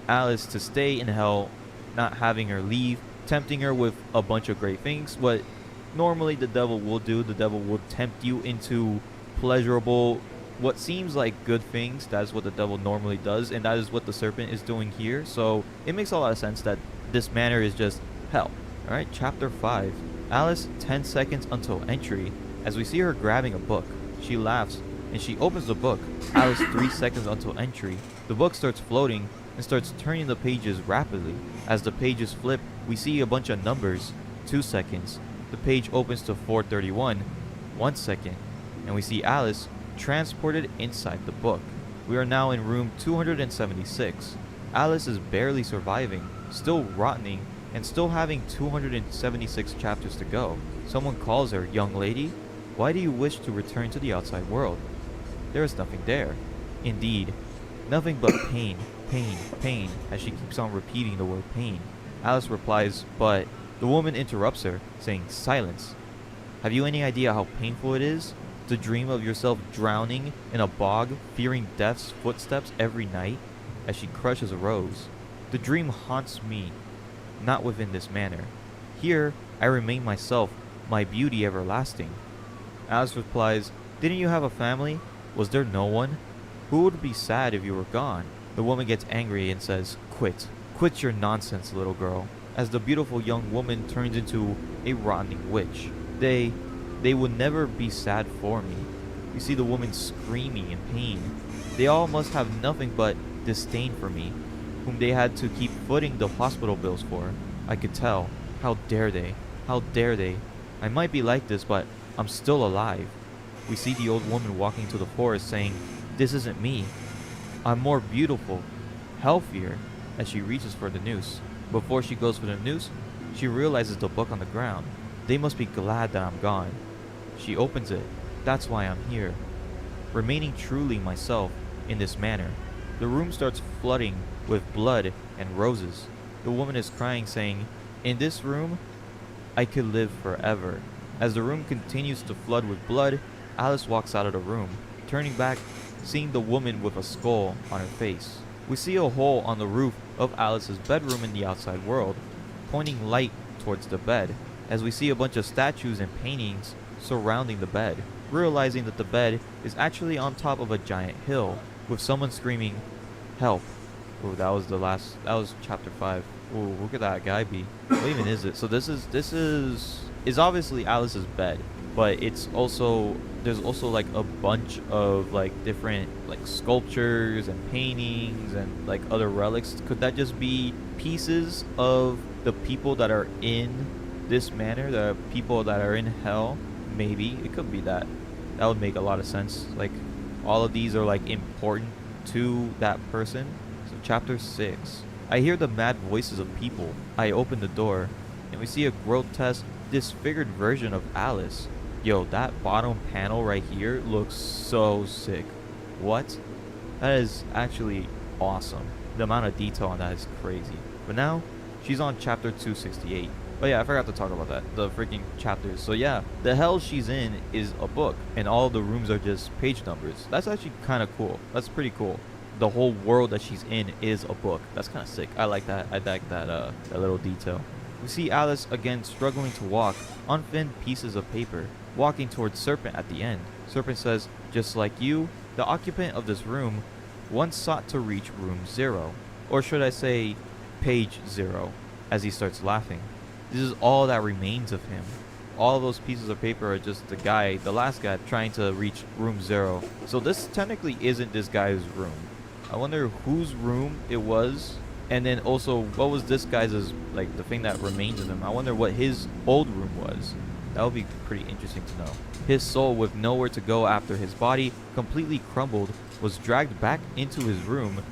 Alice to stay in hell, not having her leave, tempting her with a bunch of great things. What normally the devil will do. The devil will tempt you into pleasurable, what seems like good things. That is what the devil normally does, and that is what the serpent is doing here. So it makes a lot of sense that this manor is just hell. Alright, chapter 5. Alice, 10 seconds until entry. As we see her grabbing a book, she laughs and she opens the book. Alice, 3 seconds until entry. The book starts floating and starts turning the pages rapidly. As the pages flip, we see a bunch of numbers. 2 seconds. The page opens to 431. 1 second. And we see Alice transported inside the book. We are now in room 276. Alice is barely surviving, still rotting, and still having 276 chapters to go. Someone calls her, "Young lady, why do you wish to return to the outside world?" There is nothing there. Indeed, nothing but pain, pain, pain, as she keeps on repeating the word pain. Alice replies, but the woman interrupts her, saying, "Silence. Have you any idea how painful it is to dream of yourself drowning in a bog, fearing death's footsteps every night?" As she crushes a rose. "The dream haunts me, not within this manner. Here I remain myself, my beauty everlasting." Alice replies, "Didn't you have a family? Was there no one? Who would be sad if you were gone?" The woman gets angry and says, "Quit. Quit your nonsense, little girl." As the beautiful young woman turns into a rotting witch. They would never be sad for me." You see the woman screaming in pain. They all must have nothing but disdain for me, whom they had to keep footing the hospital bills for. I could tell. How dare they? How dare they? I might be like this, but I'm still alive. We see the old woman walking to the forest saying, "This isn't me. I'm more beautiful, healthier," as she reaches for the noose. Before she goes for the noose, she realizes the book on the ground. They must be glad that I'm gone. She opens it. That's why I'm here. Remaining truly myself in this manner. The room starts flooding with blood and roses. The woman is crying, saying, "In this room, I could live forever." As the room continues to flood with blood, Alice walks out of the room, turning back, seeing the woman with a skull on her face. We see a hole on the roof of Alice's bedroom in the outside world, pointing light towards the bed, as we see a bunch of statues and paintings surrounding the bed, realizing that the bed is actually on top of a giant hill, with someone screaming, "Help." Oh, that was chapter 5. Oh, look at that guy be. What even is it? So this is obviously Alice's bed, but there's also like a bunch of like different like sculptures and paintings and like other relics. Could that just be pieces of the people that are in this manor, the people that are in hell? Maybe it could be that. That would make a lot of sense. Like all of these are like important to that person. So chapter 6. I hear the mad voices of people. I open the door and we see a grotesque, disfigured version of Alice. Yo, that bottom panel right here looks so sick. What? That is actually awesome. The amount of detail on that is crazy. But now, she's on chapter 268. Oh yeah, I forgot to talk about that. The freaking chapters. So yeah, the hell she's in is a book, and all the rooms are just page numbers. That's actually kind of cool. That's pretty cool. The whole world that she's in is a book. That's kind of sick. I like that. I like that little detail. We see Alice again struggling to walk on thin pieces of paper, walking towards Serpent at the end. Serpent says, "Just like you, the occupant of this room once sought to reach room 0. Or should I say, page 0, as he starts laughing. This is all that remains of him. All of those pieces of paper are just the last guy, trying to reach room 0. So this technically isn't this guy's room. I wonder whose room it was. And then also, what was this guy's, like, the thing that remains of him? I wonder what his old room was. That would be pretty interesting to know. His soul, with nowhere to go after his body completely crumbled, was dragged back into his room,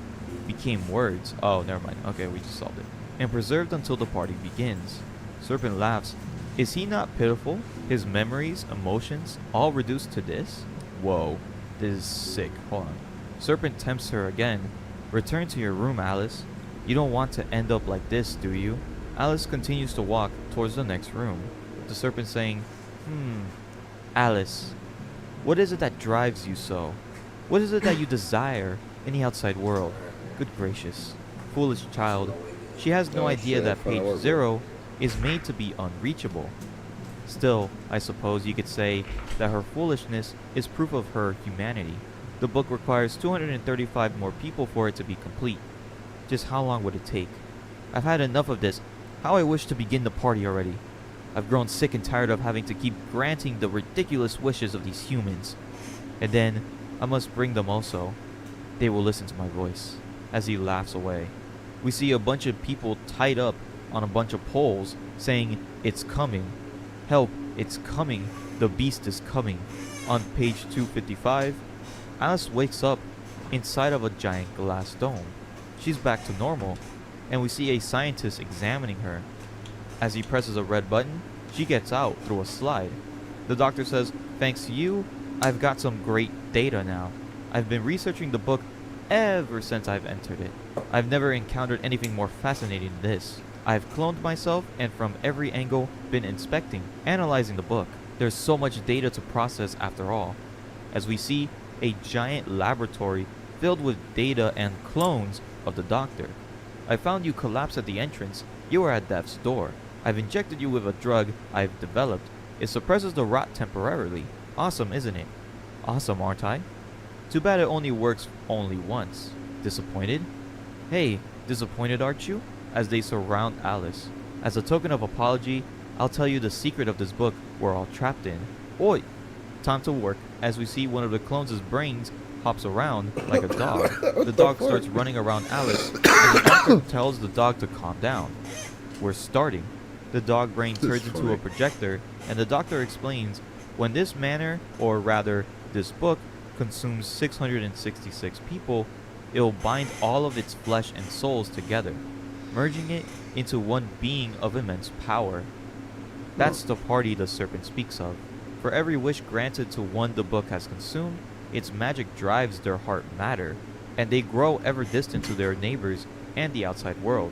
became words. Oh, never mind. Okay, we just solved it. And preserved until the party begins. Serpent laughs. Is he not pitiful? His memories, emotions, all reduced to this? Whoa, this is sick. Hold on. Serpent tempts her again. Return to your room, Alice. You don't want to end up like this, do you? Alice continues to walk towards the next room, with the serpent saying, Alice, what is it that drives you so? What is it that you desire in the outside world? Good gracious. Foolish child. She has no idea that page 0 is made to be unreachable. Still, I suppose you could say that her foolishness is proof of her humanity. The book requires 235 more people for it to be complete. Just how long would it take? I've had enough of this. How I wish to begin the party already. I've grown sick and tired of having to keep granting the ridiculous wishes of these humans. And then, I must bring them also. They will listen to my voice. As he laughs away, we see a bunch of people tied up on a bunch of poles saying, "It's coming. Help, it's coming. The beast is coming." On page 255, Alice wakes up inside of a giant glass dome. She's back to normal, and we see a scientist examining her. As he presses a red button, she gets out through a slide. The doctor says, "Thanks to you, I've got some great data now. I've been researching the book ever since I've entered it. I've never encountered anything more fascinating than this. I've cloned myself and from every angle been inspecting, analyzing the book. There's so much data to process after all." As we see a giant laboratory filled with data and clones of the doctor. "I found you collapsed at the entrance. You are at death's door. I've injected you with a drug I've developed. It suppresses the rot temporarily. Awesome, isn't it?" "Awesome, aren't I?" "Too bad it only works once. Disappointed?" "Hey, disappointed aren't you?" As they surround Alice. "As a token of apology, I'll tell you the secret of this book we're all trapped in. Oi! Time to work." As we see one of the clones' brains hops around like a dog. The dog starts running around Alice, and the doctor tells the dog to calm down. "We're starting." The dog brain turns into a projector, and the doctor explains, when this manner, or rather, this book, consumes 666 people, it will bind all of its flesh and souls together, merging it into one being of immense power. That's the party the serpent speaks of. For every wish granted to one the book has consumed, its magic drives their heart matter, and they grow ever distant to their neighbors and the outside world.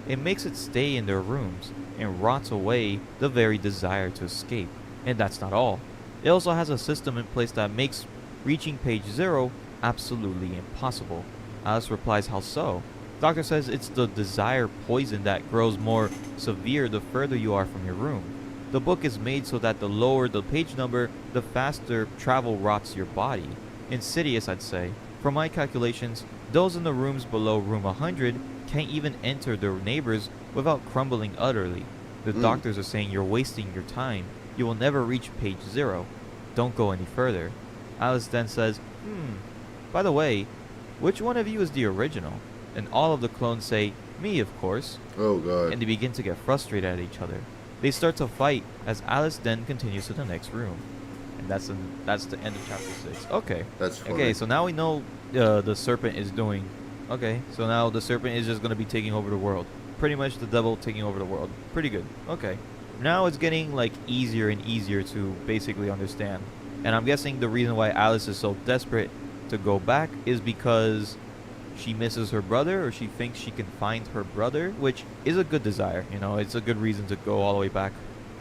It makes it stay in their rooms, and rots away the very desire to escape. And that's not all. It also has a system in place that makes reaching page 0 absolutely impossible. Alice replies, "How so?" Doctor says it's the desire poison that grows more severe the further you are from your room. The book is made so that the lower the page number, the faster travel rots your body. Insidious, I'd say. From my calculations, those in the rooms below room 100 can't even enter their neighbors without crumbling utterly. The doctors are saying you're wasting your time. You will never reach page 0. Don't go any further. Alice then says, by the way, which one of you is the original?" And all of the clones say, "Me, of course." Oh god. And they begin to get frustrated at each other. They start to fight as Alice then continues to the next room. And that's the end of chapter 6. Okay. That's funny. Okay, so now we know the serpent is doing. Okay, so now the serpent is just going to be taking over the world. Pretty much the devil taking over the world. Pretty good. Okay. Now it's getting like easier and easier to basically understand. And I'm guessing the reason why Alice is so desperate to go back is because she misses her brother, or she thinks she can find her brother, which is a good desire. You know, it's a good reason to go all the way back.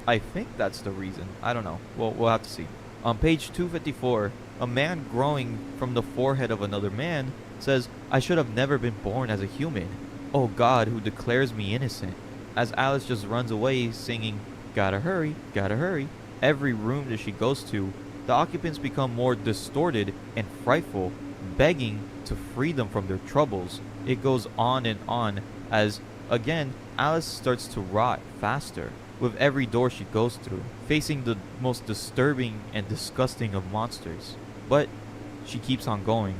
I think that's the reason. I don't know. We'll have to see. On page 254, a man growing from the forehead of another man says, "I should have never been born as a human. Oh God, who declares me innocent." As Alice just runs away singing, "Gotta hurry, gotta hurry." Every room that she goes to, the occupants become more distorted and frightful, begging to free them from their troubles. It goes on and on as, again, Alice starts to rot faster with every door she goes through, facing the most disturbing and disgusting of monsters. But she keeps on going.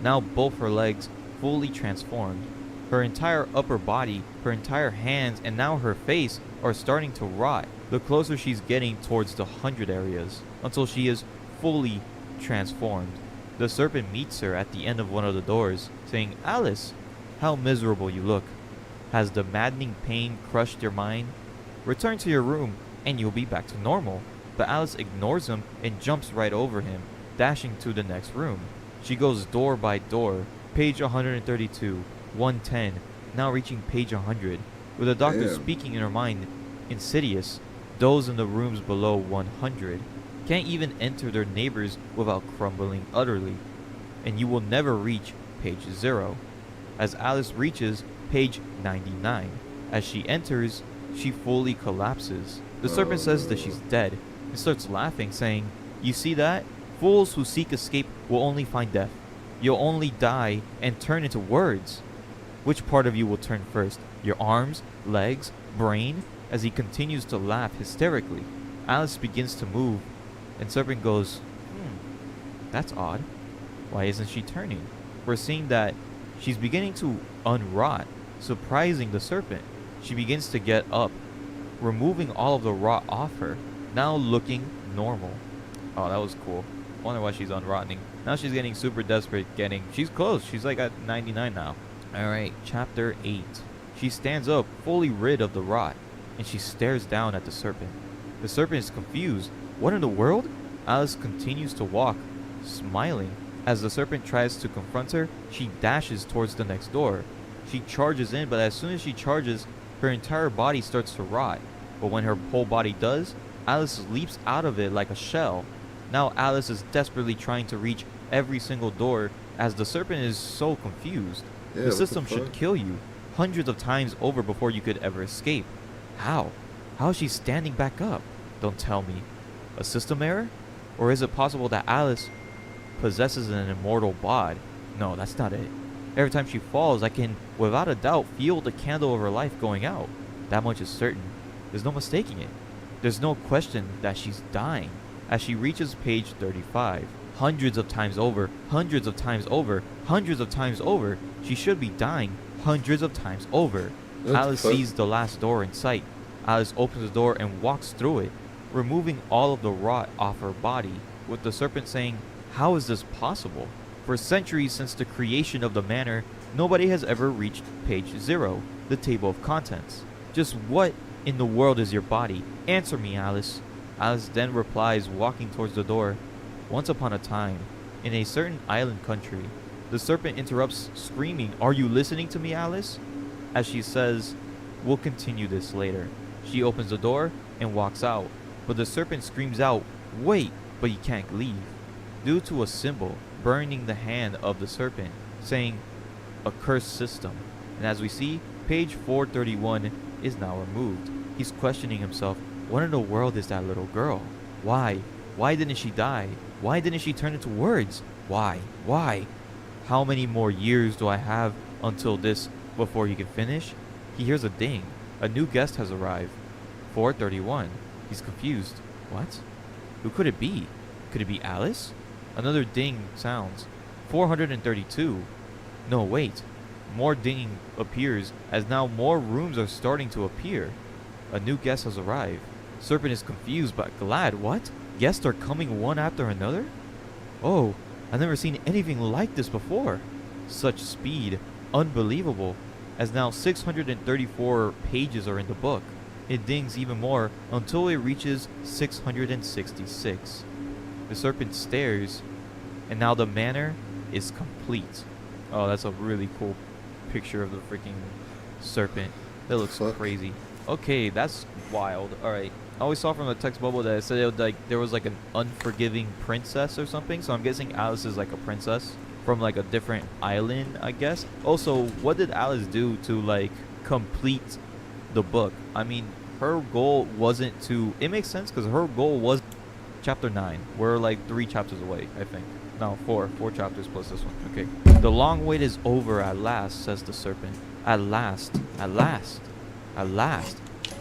Now both her legs fully transformed. Her entire upper body, her entire hands, and now her face are starting to rot the closer she's getting towards the 100 areas, until she is fully transformed. The serpent meets her at the end of one of the doors, saying, "Alice, how miserable you look. Has the maddening pain crushed your mind? Return to your room, and you'll be back to normal." But Alice ignores him and jumps right over him, dashing to the next room. She goes door by door, page 132, 110, now reaching page 100, with the doctor speaking in her mind, "Insidious, those in the rooms below 100 can't even enter their neighbors without crumbling utterly, and you will never reach page 0. As Alice reaches page 99, as she enters, she fully collapses. The serpent Oh, says that no. she's dead and starts laughing, saying, "You see that? Fools who seek escape will only find death. You'll only die and turn into words. Which part of you will turn first? Your arms, legs, brain?" As he continues to laugh hysterically, Alice begins to move, and Serpent goes, that's odd. Why isn't she turning? We're seeing that she's beginning to unrot, surprising the serpent. She begins to get up, removing all of the rot off her, now looking normal. Oh, that was cool. Wonder why she's unrotting. Now she's getting super desperate, she's close. She's like at 99 now. Alright, chapter 8. She stands up, fully rid of the rot, and she stares down at the serpent. The serpent is confused. What in the world? Alice continues to walk, smiling. As the serpent tries to confront her, she dashes towards the next door. She charges in, but as soon as she charges, her entire body starts to rot. But when her whole body does, Alice leaps out of it like a shell. Now Alice is desperately trying to reach every single door as the serpent is so confused. Yeah, The what system fuck? should kill you hundreds of times over before you could ever escape. How? How is she standing back up? Don't tell me. A system error? Or is it possible that Alice possesses an immortal bod? No, that's not it. Every time she falls, I can, without a doubt, feel the candle of her life going out. That much is certain. There's no mistaking it. There's no question that she's dying. As she reaches page 35, hundreds of times over, hundreds of times over, hundreds of times over, she should be dying hundreds of times over. What Alice the fuck? sees the last door in sight. Alice opens the door and walks through it, removing all of the rot off her body, with the serpent saying, "How is this possible? For centuries since the creation of the manor, nobody has ever reached page 0, the table of contents. Just what in the world is your body? Answer me, Alice." Alice then replies, walking towards the door, "Once upon a time, in a certain island country." The serpent interrupts, screaming, "Are you listening to me, Alice?" As she says, "We'll continue this later." She opens the door and walks out, but the serpent screams out, "Wait!" But you can't leave, due to a symbol burning the hand of the serpent, saying, "A cursed system." And as we see, page 431 is now removed. He's questioning himself, what in the world is that little girl? Why? Why didn't she die? Why didn't she turn into words? Why? Why? How many more years do I have until this before he can finish? He hears a ding. A new guest has arrived. 431. He's confused. What? Who could it be? Could it be Alice? Another ding sounds. 432. No, wait. More dinging appears as now more rooms are starting to appear. A new guest has arrived. Serpent is confused but glad. What? Guests are coming one after another? Oh, I've never seen anything like this before. Such speed. Unbelievable. As now 634 pages are in the book. It dings even more until it reaches 666. The serpent stares, and now the manor is complete. Oh, that's a really cool picture of the freaking serpent. That looks Fuck. crazy. Okay, that's wild. Alright. I always saw from the text bubble that it said it would, like there was like an unforgiving princess or something, so I'm guessing Alice is like a princess from like a different island, I guess. Also, what did Alice do to like complete the book? I mean, her goal wasn't to... It makes sense because her goal was chapter 9. We're like 3 chapters away, I think. No, 4 chapters plus this one. Okay. The long wait is over at last, says the serpent. At last, at last, at last,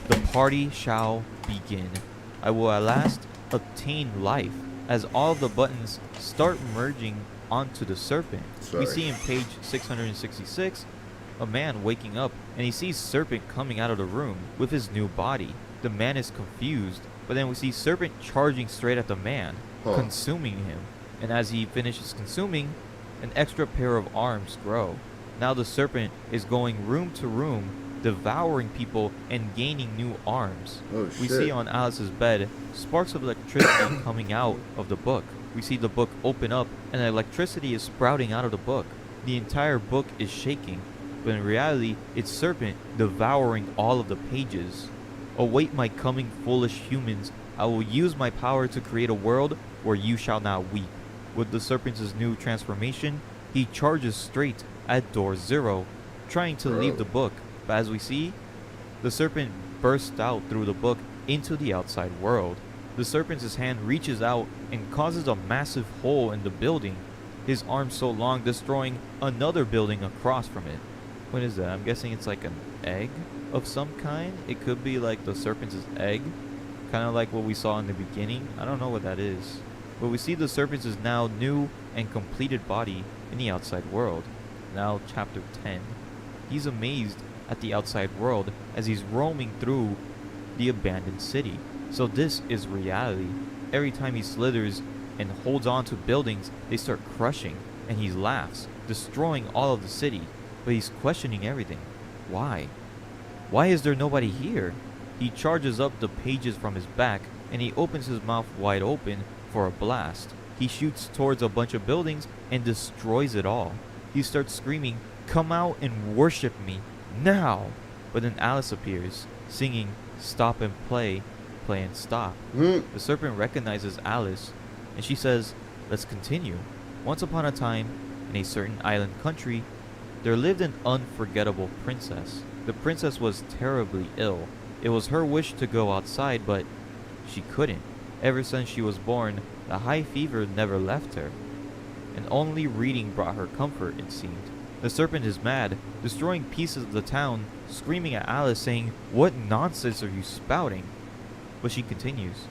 the party shall begin. I will at last obtain life, as all of the buttons start merging onto the serpent. We Sorry. see in page 666 a man waking up, and he sees Serpent coming out of the room with his new body. The man is confused, but then we see Serpent charging straight at the man, Huh. consuming him. And as he finishes consuming, an extra pair of arms grow. Now the serpent is going room to room, devouring people and gaining new arms. Oh, We shit. see on Alice's bed sparks of electricity coming out of the book. We see the book open up and electricity is sprouting out of the book. The entire book is shaking, but in reality, it's Serpent devouring all of the pages. Await my coming, foolish humans. I will use my power to create a world where you shall not weep. With the Serpent's new transformation, he charges straight at door 0, trying to leave the book. But as we see, the serpent bursts out through the book into the outside world. The serpent's hand reaches out and causes a massive hole in the building, his arm so long destroying another building across from it. What is that? I'm guessing it's like an egg of some kind. It could be like the serpent's egg, kind of like what we saw in the beginning. I don't know what that is. But we see the serpent's now new and completed body in the outside world. Now chapter 10. He's amazed at the outside world as he's roaming through the abandoned city. So this is reality. Every time he slithers and holds on to buildings, they start crushing, and he laughs, destroying all of the city. But he's questioning everything. Why? Why is there nobody here? He charges up the pages from his back, and he opens his mouth wide open for a blast. He shoots towards a bunch of buildings and destroys it all. He starts screaming, "Come out and worship me, now!" But then Alice appears, singing, "Stop and play, play and stop." The serpent recognizes Alice, and she says, "Let's continue." Once upon a time, in a certain island country, there lived an unforgettable princess. The princess was terribly ill. It was her wish to go outside, but she couldn't. Ever since she was born, the high fever never left her, and only reading brought her comfort, it seemed. The serpent is mad, destroying pieces of the town, screaming at Alice, saying, "What nonsense are you spouting?" But she continues.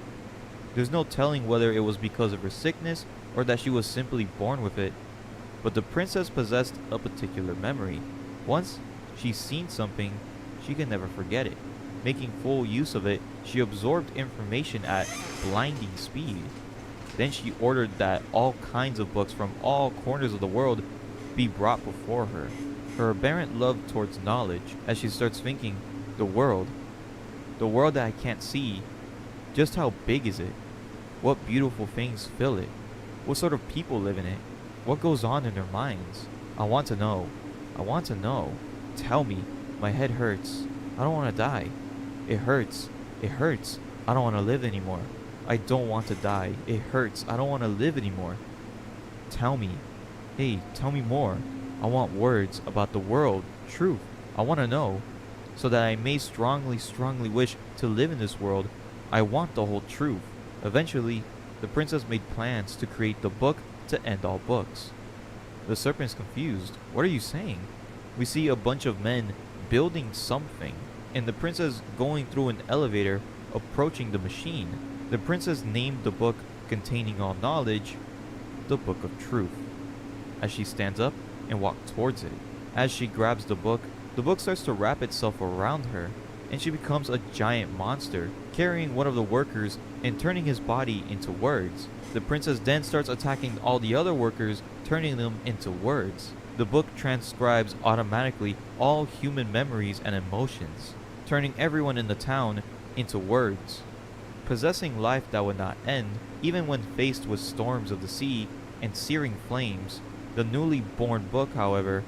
There's no telling whether it was because of her sickness or that she was simply born with it, but the princess possessed a particular memory. Once she's seen something, she can never forget it. Making full use of it, she absorbed information at blinding speed. Then she ordered that all kinds of books from all corners of the world be brought before her. Her aberrant love towards knowledge, as she starts thinking, the world that I can't see, just how big is it? What beautiful things fill it? What sort of people live in it? What goes on in their minds? I want to know. I want to know. Tell me. My head hurts. I don't want to die. It hurts. It hurts. I don't want to live anymore. I don't want to die. It hurts. I don't want to live anymore. Tell me. Hey, tell me more. I want words about the world, truth. I want to know, so that I may strongly wish to live in this world. I want the whole truth. Eventually, the princess made plans to create the book to end all books. The serpent's confused. What are you saying? We see a bunch of men building something, and the princess going through an elevator, approaching the machine. The princess named the book containing all knowledge, the Book of Truth. As she stands up and walks towards it, as she grabs the book starts to wrap itself around her, and she becomes a giant monster, carrying one of the workers and turning his body into words. The princess then starts attacking all the other workers, turning them into words. The book transcribes automatically all human memories and emotions, turning everyone in the town into words. Possessing life that would not end, even when faced with storms of the sea and searing flames, the newly born book, however,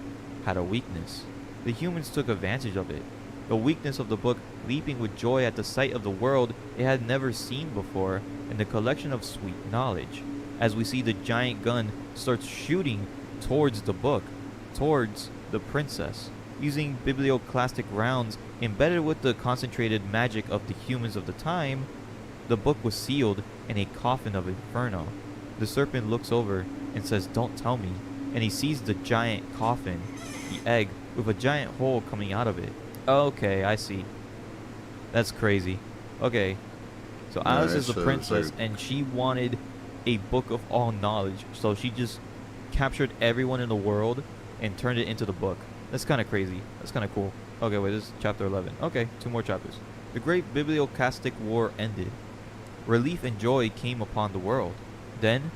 had a weakness. The humans took advantage of it, the weakness of the book leaping with joy at the sight of the world it had never seen before and the collection of sweet knowledge. As we see the giant gun starts shooting towards the book, towards the princess, using biblioclastic rounds embedded with the concentrated magic of the humans of the time. The book was sealed in a coffin of inferno. The serpent looks over and says, "Don't tell me," and he sees the giant coffin, the egg, with a giant hole coming out of it. Okay, I see. That's crazy. Okay, so Alice is the princess, and she wanted a book of all knowledge, so she just captured everyone in the world and turned it into the book. That's kind of crazy. That's kind of cool. Okay, wait, this is chapter 11. Okay, 2 more chapters. The Great Biblioclastic War ended. Relief and joy came upon the world. Then,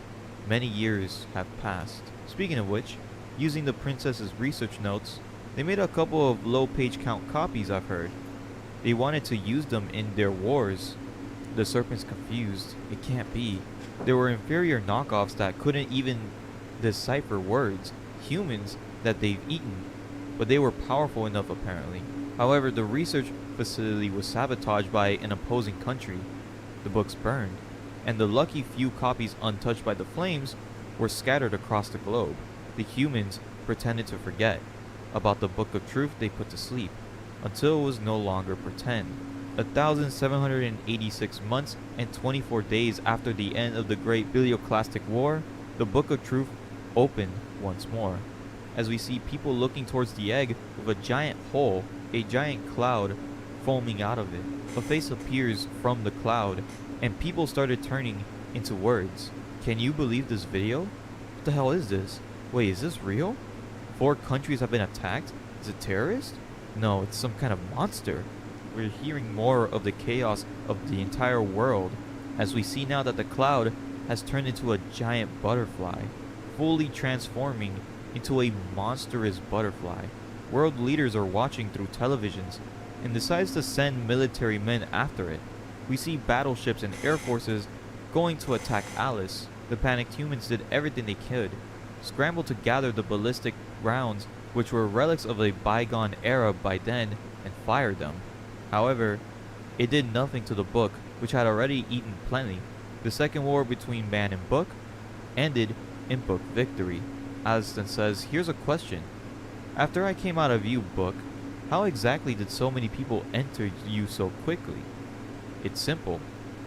many years have passed. Speaking of which, using the princess's research notes, they made a couple of low page count copies, I've heard. They wanted to use them in their wars. The serpent's confused. It can't be. There were inferior knockoffs that couldn't even decipher words, humans that they've eaten, but they were powerful enough apparently. However, the research facility was sabotaged by an opposing country. The books burned, and the lucky few copies untouched by the flames were scattered across the globe. The humans pretended to forget about the Book of Truth they put to sleep, until it was no longer pretend. 1,786 months and 24 days after the end of the Great Biblioclastic War, the Book of Truth opened once more, as we see people looking towards the egg with a giant hole, a giant cloud foaming out of it. A face appears from the cloud, and people started turning into words. Can you believe this video? What the hell is this? Wait, is this real? 4 countries have been attacked? Is it terrorist? No, it's some kind of monster. We're hearing more of the chaos of the entire world, as we see now that the cloud has turned into a giant butterfly, fully transforming into a monstrous butterfly. World leaders are watching through televisions and decides to send military men after it. We see battleships and air forces going to attack Alice. The panicked humans did everything they could, scrambled to gather the ballistic rounds, which were relics of a bygone era by then, and fired them. However, it did nothing to the book, which had already eaten plenty. The second war between man and book ended in book victory. Alice then says, here's a question. After I came out of you, book, how exactly did so many people enter you so quickly? It's simple.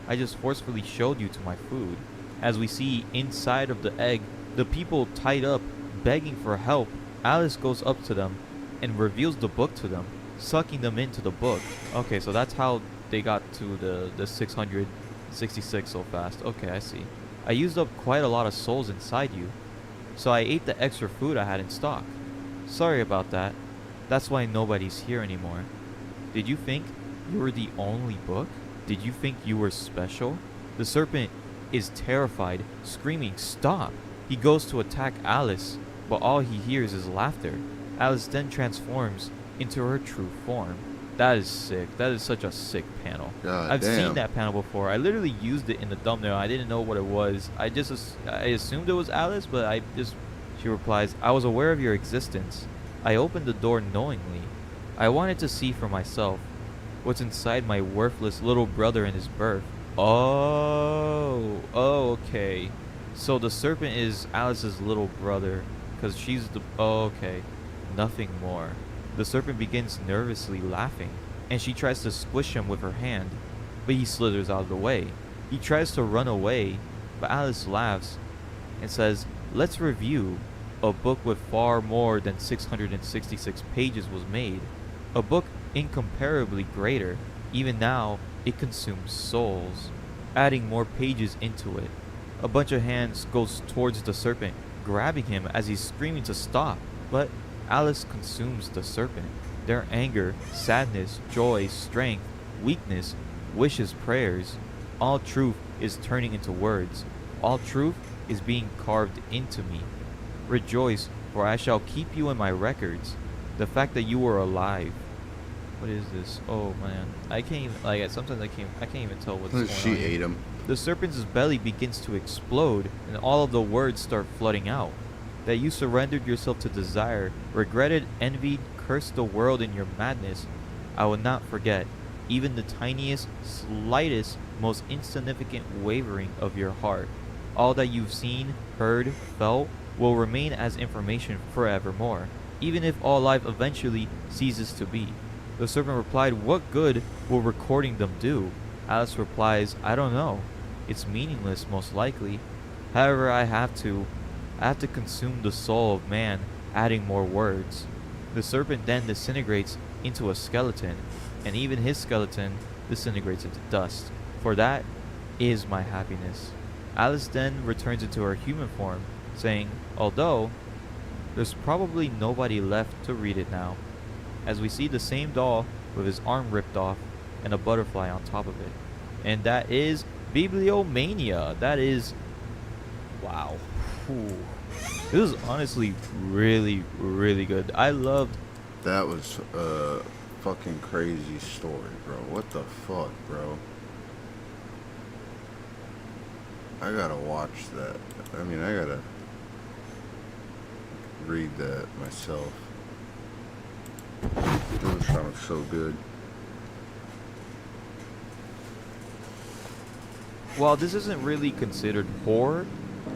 I just forcefully showed you to my food. As we see inside of the egg, the people tied up, begging for help. Alice goes up to them and reveals the book to them, sucking them into the book. Okay, so that's how they got to the 666 so fast. Okay, I see. I used up quite a lot of souls inside you, so I ate the extra food I had in stock. Sorry about that. That's why nobody's here anymore. Did you think you were the only book? Did you think you were special? The serpent is terrified, screaming, stop! He goes to attack Alice, but all he hears is laughter. Alice then transforms into her true form. That is sick. That is such a sick panel. I've seen that panel before. I literally used it in the thumbnail. I didn't know what it was. I assumed it was Alice, but she replies, I was aware of your existence. I opened the door knowingly. I wanted to see for myself what's inside my worthless little brother in his birth. Oh, okay. So the serpent is Alice's little brother, because she's the... Oh, okay. Nothing more. The serpent begins nervously laughing, and she tries to squish him with her hand, but he slithers out of the way. He tries to run away, but Alice laughs and says, let's review. A book with far more than 666 pages was made. A book incomparably greater. Even now, it consumes souls, adding more pages into it. A bunch of hands goes towards the serpent, grabbing him as he's screaming to stop, but Alice consumes the serpent. Their anger, sadness, joy, strength, weakness, wishes, prayers. All truth is turning into words. All truth is being carved into me. Rejoice, for I shall keep you in my records. The fact that you are alive. What is this? Oh man, I can't even, sometimes I can't even tell what's going on. She ate him. The serpent's belly begins to explode, and all of the words start flooding out. That you surrendered yourself to desire, regretted, envied, cursed the world in your madness. I will not forget, even the tiniest, slightest, most insignificant wavering of your heart. All that you've seen, heard, felt, will remain as information forevermore, even if all life eventually ceases to be. The serpent replied, what good will recording them do? Alice replies, I don't know. It's meaningless, most likely. However, I have to consume the soul of man, adding more words. The serpent then disintegrates into a skeleton, and even his skeleton disintegrates into dust. For that is my happiness. Alice then returns into her human form, saying, although there's probably nobody left to read it now, as we see the same doll with his arm ripped off and a butterfly on top of it. And that is Bibliomania. That is... wow. Ooh. This is honestly really, really good. I loved... That was a fucking crazy story, bro. What the fuck, bro? I gotta watch that. I mean, I gotta read that myself. That sounds so good. While this isn't really considered horror,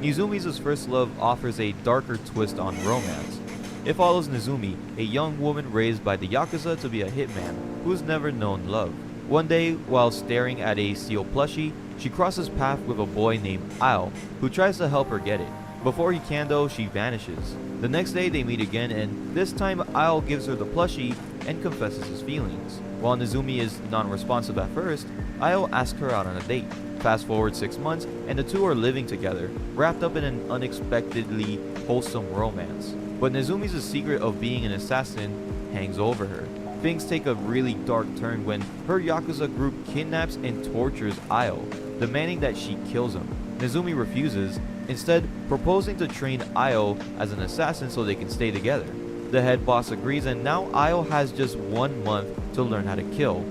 Nizumi's First Love offers a darker twist on romance. It follows Nizumi, a young woman raised by the Yakuza to be a hitman who's never known love. One day, while staring at a seal plushie, she crosses paths with a boy named Al, who tries to help her get it. Before he can though, she vanishes. The next day they meet again, and this time Al gives her the plushie and confesses his feelings. While Nezumi is non-responsive at first, Al asks her out on a date. Fast forward 6 months, and the two are living together, wrapped up in an unexpectedly wholesome romance. But Nezumi's secret of being an assassin hangs over her. Things take a really dark turn when her Yakuza group kidnaps and tortures Io, demanding that she kills him. Nezumi refuses, instead proposing to train Io as an assassin so they can stay together. The head boss agrees, and now Io has just 1 month to learn how to kill.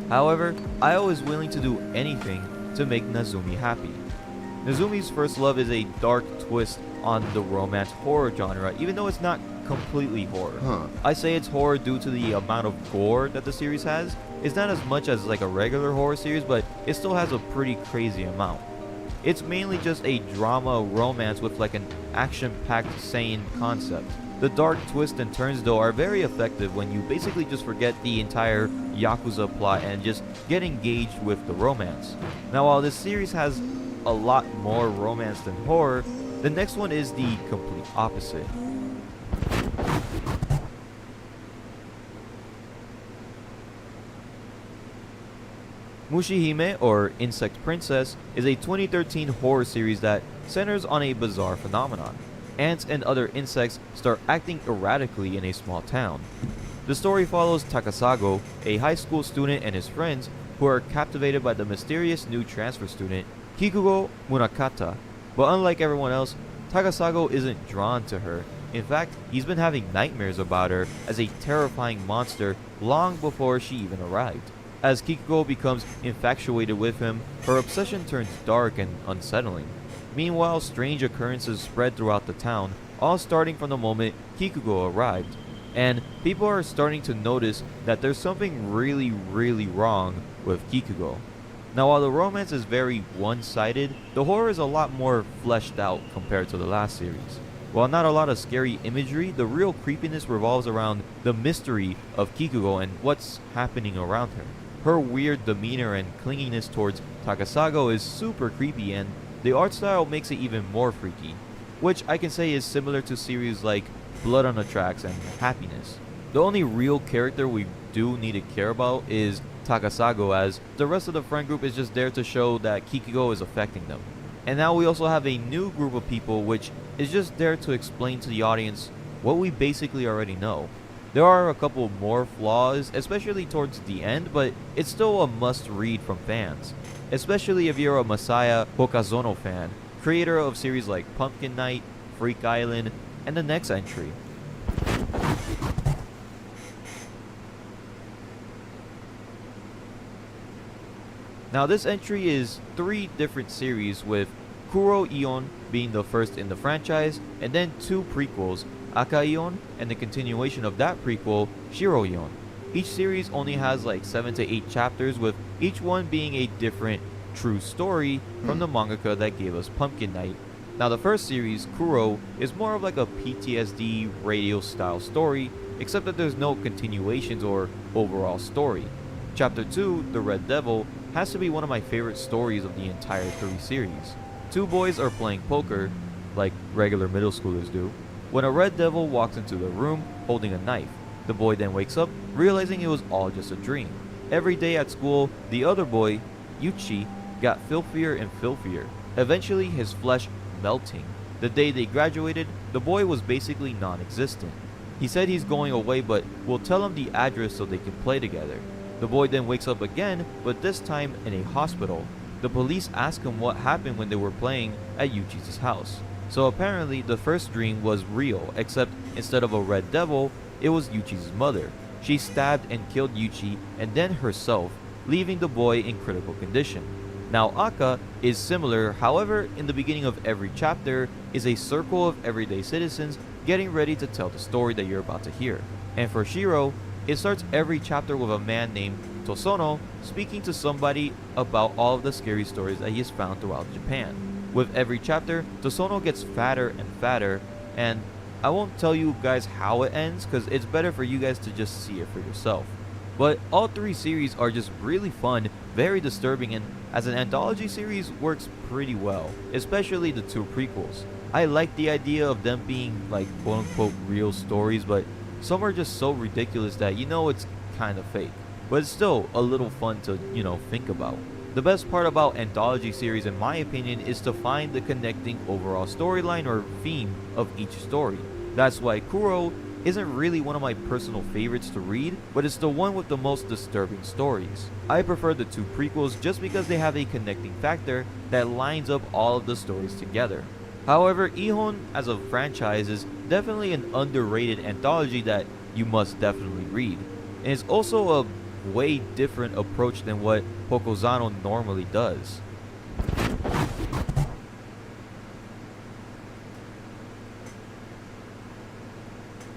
However, Io is willing to do anything to make Nezumi happy. Nezumi's first love is a dark twist on the romance horror genre, even though it's not completely horror. I say it's horror due to the amount of gore that the series has. It's not as much as like a regular horror series, but it still has a pretty crazy amount. It's mainly just a drama romance with like an action-packed sane concept. The dark twists and turns though are very effective when you basically just forget the entire Yakuza plot and just get engaged with the romance. Now while this series has a lot more romance than horror, the next one is the complete opposite. Mushihime, or Insect Princess, is a 2013 horror series that centers on a bizarre phenomenon. Ants and other insects start acting erratically in a small town. The story follows Takasago, a high school student, and his friends who are captivated by the mysterious new transfer student, Kikugo Munakata. But unlike everyone else, Takasago isn't drawn to her. In fact, he's been having nightmares about her as a terrifying monster long before she even arrived. As Kikugo becomes infatuated with him, her obsession turns dark and unsettling. Meanwhile, strange occurrences spread throughout the town, all starting from the moment Kikugo arrived. And people are starting to notice that there's something really wrong with Kikugo. Now while the romance is very one-sided, the horror is a lot more fleshed out compared to the last series. While not a lot of scary imagery, the real creepiness revolves around the mystery of Kikugo and what's happening around her. Her weird demeanor and clinginess towards Takasago is super creepy, and the art style makes it even more freaky, which I can say is similar to series like Blood on the Tracks and Happiness. The only real character we do need to care about is Takasago, as the rest of the friend group is just there to show that Kikugo is affecting them. And now we also have a new group of people which is just there to explain to the audience what we basically already know. There are a couple more flaws, especially towards the end, but it's still a must-read from fans. Especially if you're a Masaya Hokazono fan, creator of series like Pumpkin Night, Freak Island, and the next entry. Now this entry is 3 different series, with Kuro Ion being the first in the franchise, and then 2 prequels, Aka Ion and the continuation of that prequel, Shiro Ion. Each series only has like 7 to 8 chapters, with each one being a different true story from the mangaka that gave us Pumpkin Night. Now the first series, Kuro, is more of like a PTSD radio style story, except that there's no continuations or overall story. Chapter 2, The Red Devil, has to be one of my favorite stories of the entire 3 series. 2 boys are playing poker, like regular middle schoolers do, when a red devil walks into the room holding a knife. The boy then wakes up, realizing it was all just a dream. Every day at school, the other boy, Yuchi, got filthier and filthier, eventually his flesh melting. The day they graduated, the boy was basically non-existent. He said he's going away, but will tell him the address so they can play together. The boy then wakes up again, but this time in a hospital. The police ask him what happened when they were playing at Yuchi's house. So apparently the first dream was real, except instead of a red devil, it was Yuchi's mother. She stabbed and killed Yuchi and then herself, leaving the boy in critical condition. Now Aka is similar, however in the beginning of every chapter is a circle of everyday citizens getting ready to tell the story that you're about to hear. And for Shiro, it starts every chapter with a man named Tosono speaking to somebody about all of the scary stories that he has found throughout Japan. With every chapter, Tosono gets fatter and fatter, and I won't tell you guys how it ends because it's better for you guys to just see it for yourself. But all three series are just really fun, very disturbing, and as an anthology series works pretty well, especially the two prequels. I like the idea of them being like quote unquote real stories, but some are just so ridiculous that you know it's kind of fake. But it's still a little fun to, think about. The best part about anthology series in my opinion is to find the connecting overall storyline or theme of each story. That's why Kuro isn't really one of my personal favorites to read, but it's the one with the most disturbing stories. I prefer the two prequels just because they have a connecting factor that lines up all of the stories together. However, Ihon as a franchise is definitely an underrated anthology that you must definitely read. And it's also a way different approach than what Pokozano normally does.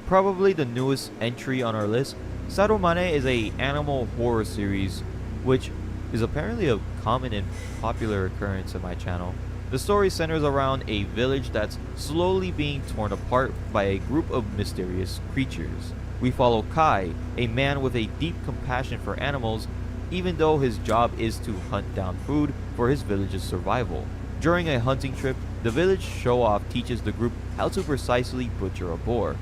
Probably the newest entry on our list, Saromane is a animal horror series which is apparently a common and popular occurrence in my channel. The story centers around a village that's slowly being torn apart by a group of mysterious creatures. We follow Kai, a man with a deep compassion for animals, even though his job is to hunt down food for his village's survival. During a hunting trip, the village show-off teaches the group how to precisely butcher a boar,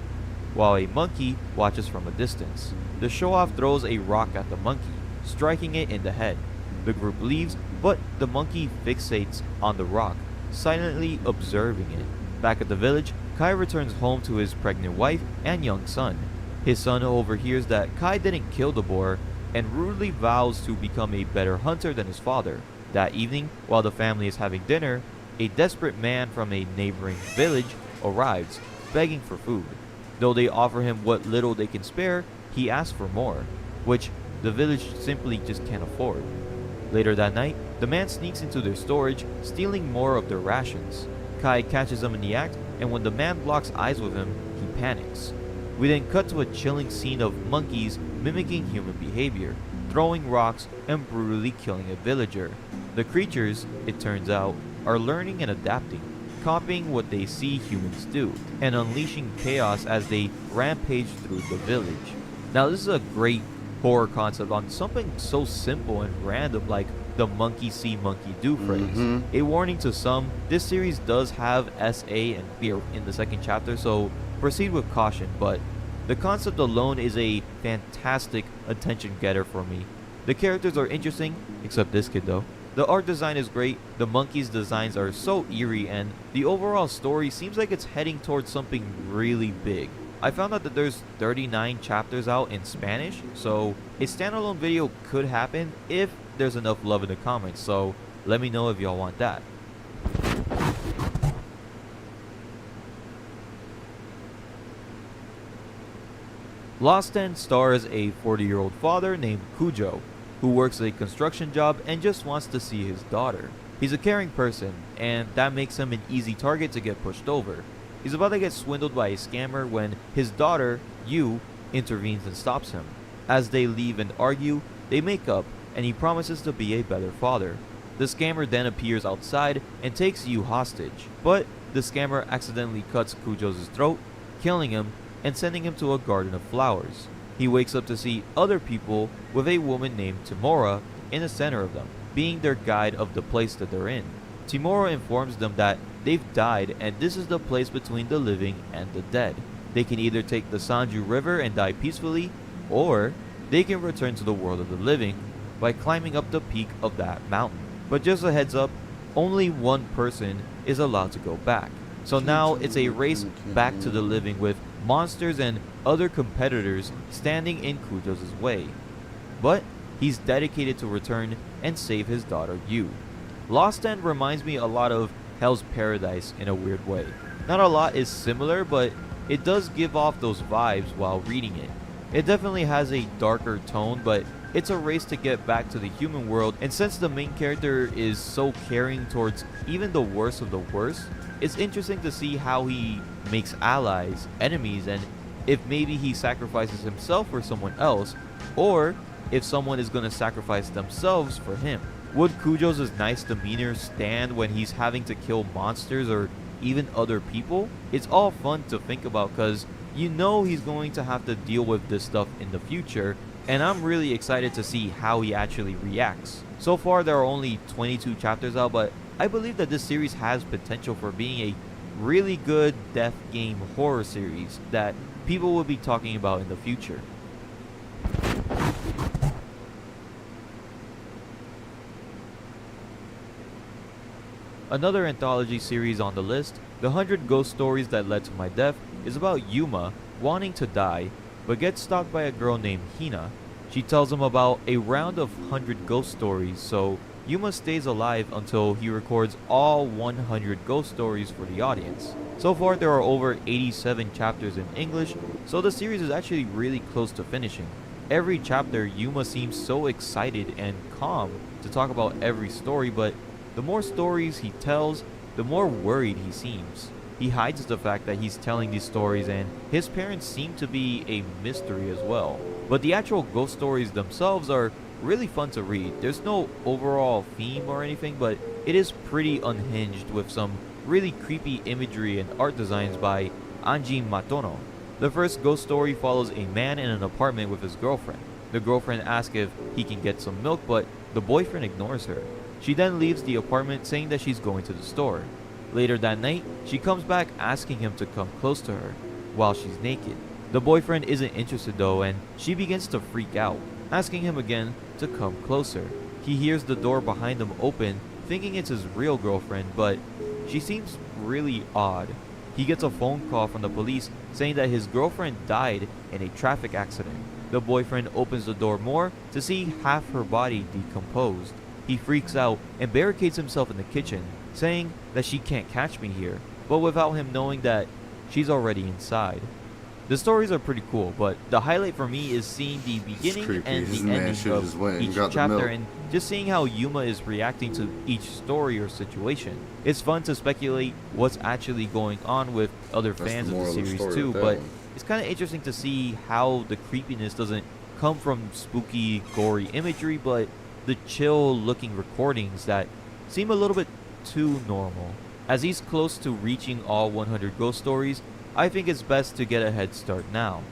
while a monkey watches from a distance. The show-off throws a rock at the monkey, striking it in the head. The group leaves, but the monkey fixates on the rock, silently observing it. Back at the village, Kai returns home to his pregnant wife and young son. His son overhears that Kai didn't kill the boar and rudely vows to become a better hunter than his father. That evening, while the family is having dinner, a desperate man from a neighboring village arrives, begging for food. Though they offer him what little they can spare, he asks for more, which the village simply just can't afford. Later that night, the man sneaks into their storage, stealing more of their rations. Kai catches him in the act, and when the man locks eyes with him, he panics. We then cut to a chilling scene of monkeys mimicking human behavior, throwing rocks and brutally killing a villager. The creatures, it turns out, are learning and adapting, copying what they see humans do, and unleashing chaos as they rampage through the village. Now this is a great horror concept on something so simple and random like the monkey see monkey do phrase. A warning to some, this series does have SA and fear in the second chapter, so proceed with caution, but the concept alone is a fantastic attention getter for me. The characters are interesting, except this kid though. The art design is great, the monkeys' designs are so eerie, and the overall story seems like it's heading towards something really big. I found out that there's 39 chapters out in Spanish, so a standalone video could happen if there's enough love in the comments, so let me know if y'all want that. Lost End stars a 40-year-old father named Kujo, who works a construction job and just wants to see his daughter. He's a caring person, and that makes him an easy target to get pushed over. He's about to get swindled by a scammer when his daughter, Yu, intervenes and stops him. As they leave and argue, they make up, and he promises to be a better father. The scammer then appears outside and takes Yu hostage, but the scammer accidentally cuts Kujo's throat, killing him and sending him to a garden of flowers. He wakes up to see other people with a woman named Timora in the center of them, being their guide of the place that they're in. Timora informs them that they've died and this is the place between the living and the dead. They can either take the Sanju River and die peacefully, or they can return to the world of the living by climbing up the peak of that mountain. But just a heads up, only one person is allowed to go back. So now it's a race back to the living with monsters and other competitors standing in Kujo's way. But he's dedicated to return and save his daughter Yu. Lost End reminds me a lot of Hell's Paradise in a weird way. Not a lot is similar, but it does give off those vibes while reading it. It definitely has a darker tone, but it's a race to get back to the human world, and since the main character is so caring towards even the worst of the worst, it's interesting to see how he makes allies, enemies, and if maybe he sacrifices himself for someone else, or if someone is going to sacrifice themselves for him. Would Kujo's nice demeanor stand when he's having to kill monsters or even other people? It's all fun to think about because you know he's going to have to deal with this stuff in the future, and I'm really excited to see how he actually reacts. So far there are only 22 chapters out, but I believe that this series has potential for being a really good death game horror series that people will be talking about in the future. Another anthology series on the list, The 100 Ghost Stories That Led to My Death, is about Yuma wanting to die, but gets stalked by a girl named Hina. She tells him about a round of 100 ghost stories, so Yuma stays alive until he records all 100 ghost stories for the audience. So far there are over 87 chapters in English, so the series is actually really close to finishing. Every chapter, Yuma seems so excited and calm to talk about every story, but the more stories he tells, the more worried he seems. He hides the fact that he's telling these stories, and his parents seem to be a mystery as well. But the actual ghost stories themselves are really fun to read. There's no overall theme or anything, but it is pretty unhinged with some really creepy imagery and art designs by Anji Matono. The first ghost story follows a man in an apartment with his girlfriend. The girlfriend asks if he can get some milk, but the boyfriend ignores her. She then leaves the apartment saying that she's going to the store. Later that night, she comes back asking him to come close to her while she's naked. The boyfriend isn't interested though, and she begins to freak out, asking him again to come closer. He hears the door behind him open, thinking it's his real girlfriend, but she seems really odd. He gets a phone call from the police saying that his girlfriend died in a traffic accident. The boyfriend opens the door more to see half her body decomposed. He freaks out and barricades himself in the kitchen, saying that she can't catch me here, but without him knowing that she's already inside. The stories are pretty cool, but the highlight for me is seeing the beginning creepy. and His the man ending should've just went of and each got the chapter, milk. and just seeing how Yuma is reacting to each story or situation. It's fun to speculate what's actually going on with other That's fans the of the moral of the series story too, with that but one. it's kind of interesting to see how the creepiness doesn't come from spooky, gory imagery, but the chill looking recordings that seem a little bit too normal. As he's close to reaching all 100 ghost stories, I think it's best to get a head start now.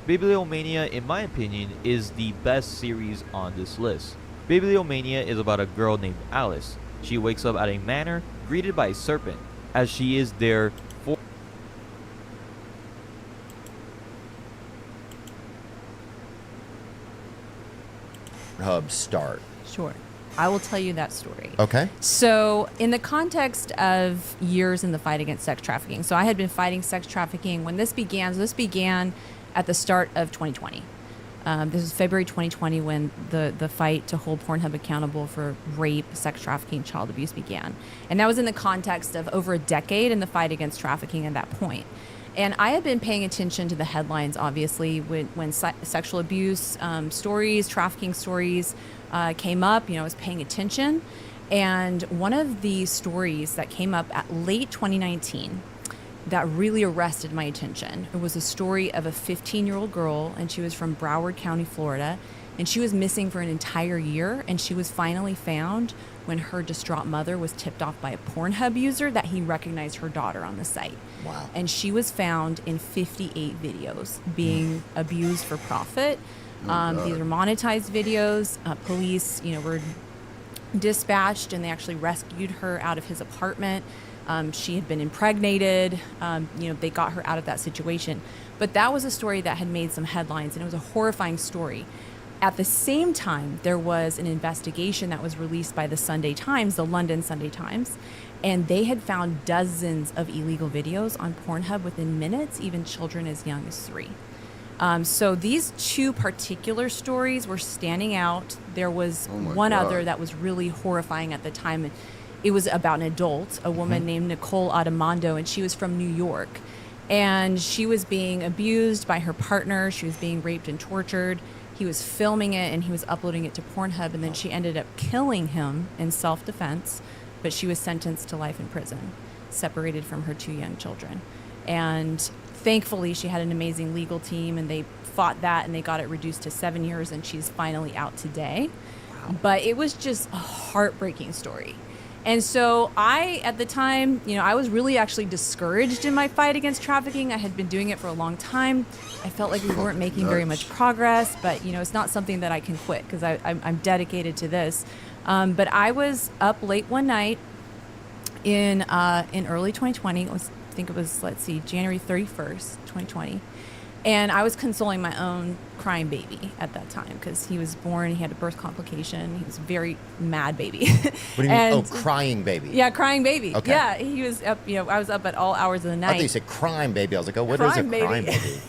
Bibliomania, in my opinion, is the best series on this list. Bibliomania is about a girl named Alice. She wakes up at a manor greeted by a serpent, as she is there for Hub start. Sure. I will tell you that story. Okay. So, in the context of years in the fight against sex trafficking, so I had been fighting sex trafficking when this began. So this began at the start of 2020. This was February 2020 when the fight to hold Pornhub accountable for rape, sex trafficking, child abuse began. And that was in the context of over a decade in the fight against trafficking at that point. And I had been paying attention to the headlines, obviously, when sexual abuse stories, trafficking stories came up. You know, I was paying attention. And one of the stories that came up at late 2019 that really arrested my attention, it was a story of a 15-year-old girl, and she was from Broward County, Florida. And she was missing for an entire year, and she was finally found when her distraught mother was tipped off by a Pornhub user that he recognized her daughter on the site. Wow. And she was found in 58 videos being abused for profit. These are monetized videos. Police, were dispatched, and they actually rescued her out of his apartment. She had been impregnated. They got her out of that situation. But that was a story that had made some headlines, and it was a horrifying story. At the same time, there was an investigation that was released by the Sunday Times, the London Sunday Times, and they had found dozens of illegal videos on Pornhub within minutes, even children as young as 3. So these two particular stories were standing out. There was one other that was really horrifying at the time. It was about an adult, a woman named Nicole Adamando, and she was from New York. And she was being abused by her partner. She was being raped and tortured. He was filming it, and he was uploading it to Pornhub, and then she ended up killing him in self-defense, but she was sentenced to life in prison, separated from her 2 young children. And thankfully, she had an amazing legal team, and they fought that, and they got it reduced to 7 years, and she's finally out today. Wow. But it was just a heartbreaking story. And so I, at the time, I was really actually discouraged in my fight against trafficking. I had been doing it for a long time. I felt like we weren't making very much progress, but it's not something that I can quit because I'm dedicated to this. But I was up late one night in early 2020. I think it was, January 31st, 2020. And I was consoling my own crying baby at that time because he was born. He had a birth complication. He was a very mad baby. What do you mean? Oh, crying baby. Yeah, crying baby. Okay. Yeah, he was up. I was up at all hours of the night. I thought you said crime baby. I was like, oh, what is a Crime baby. crime baby?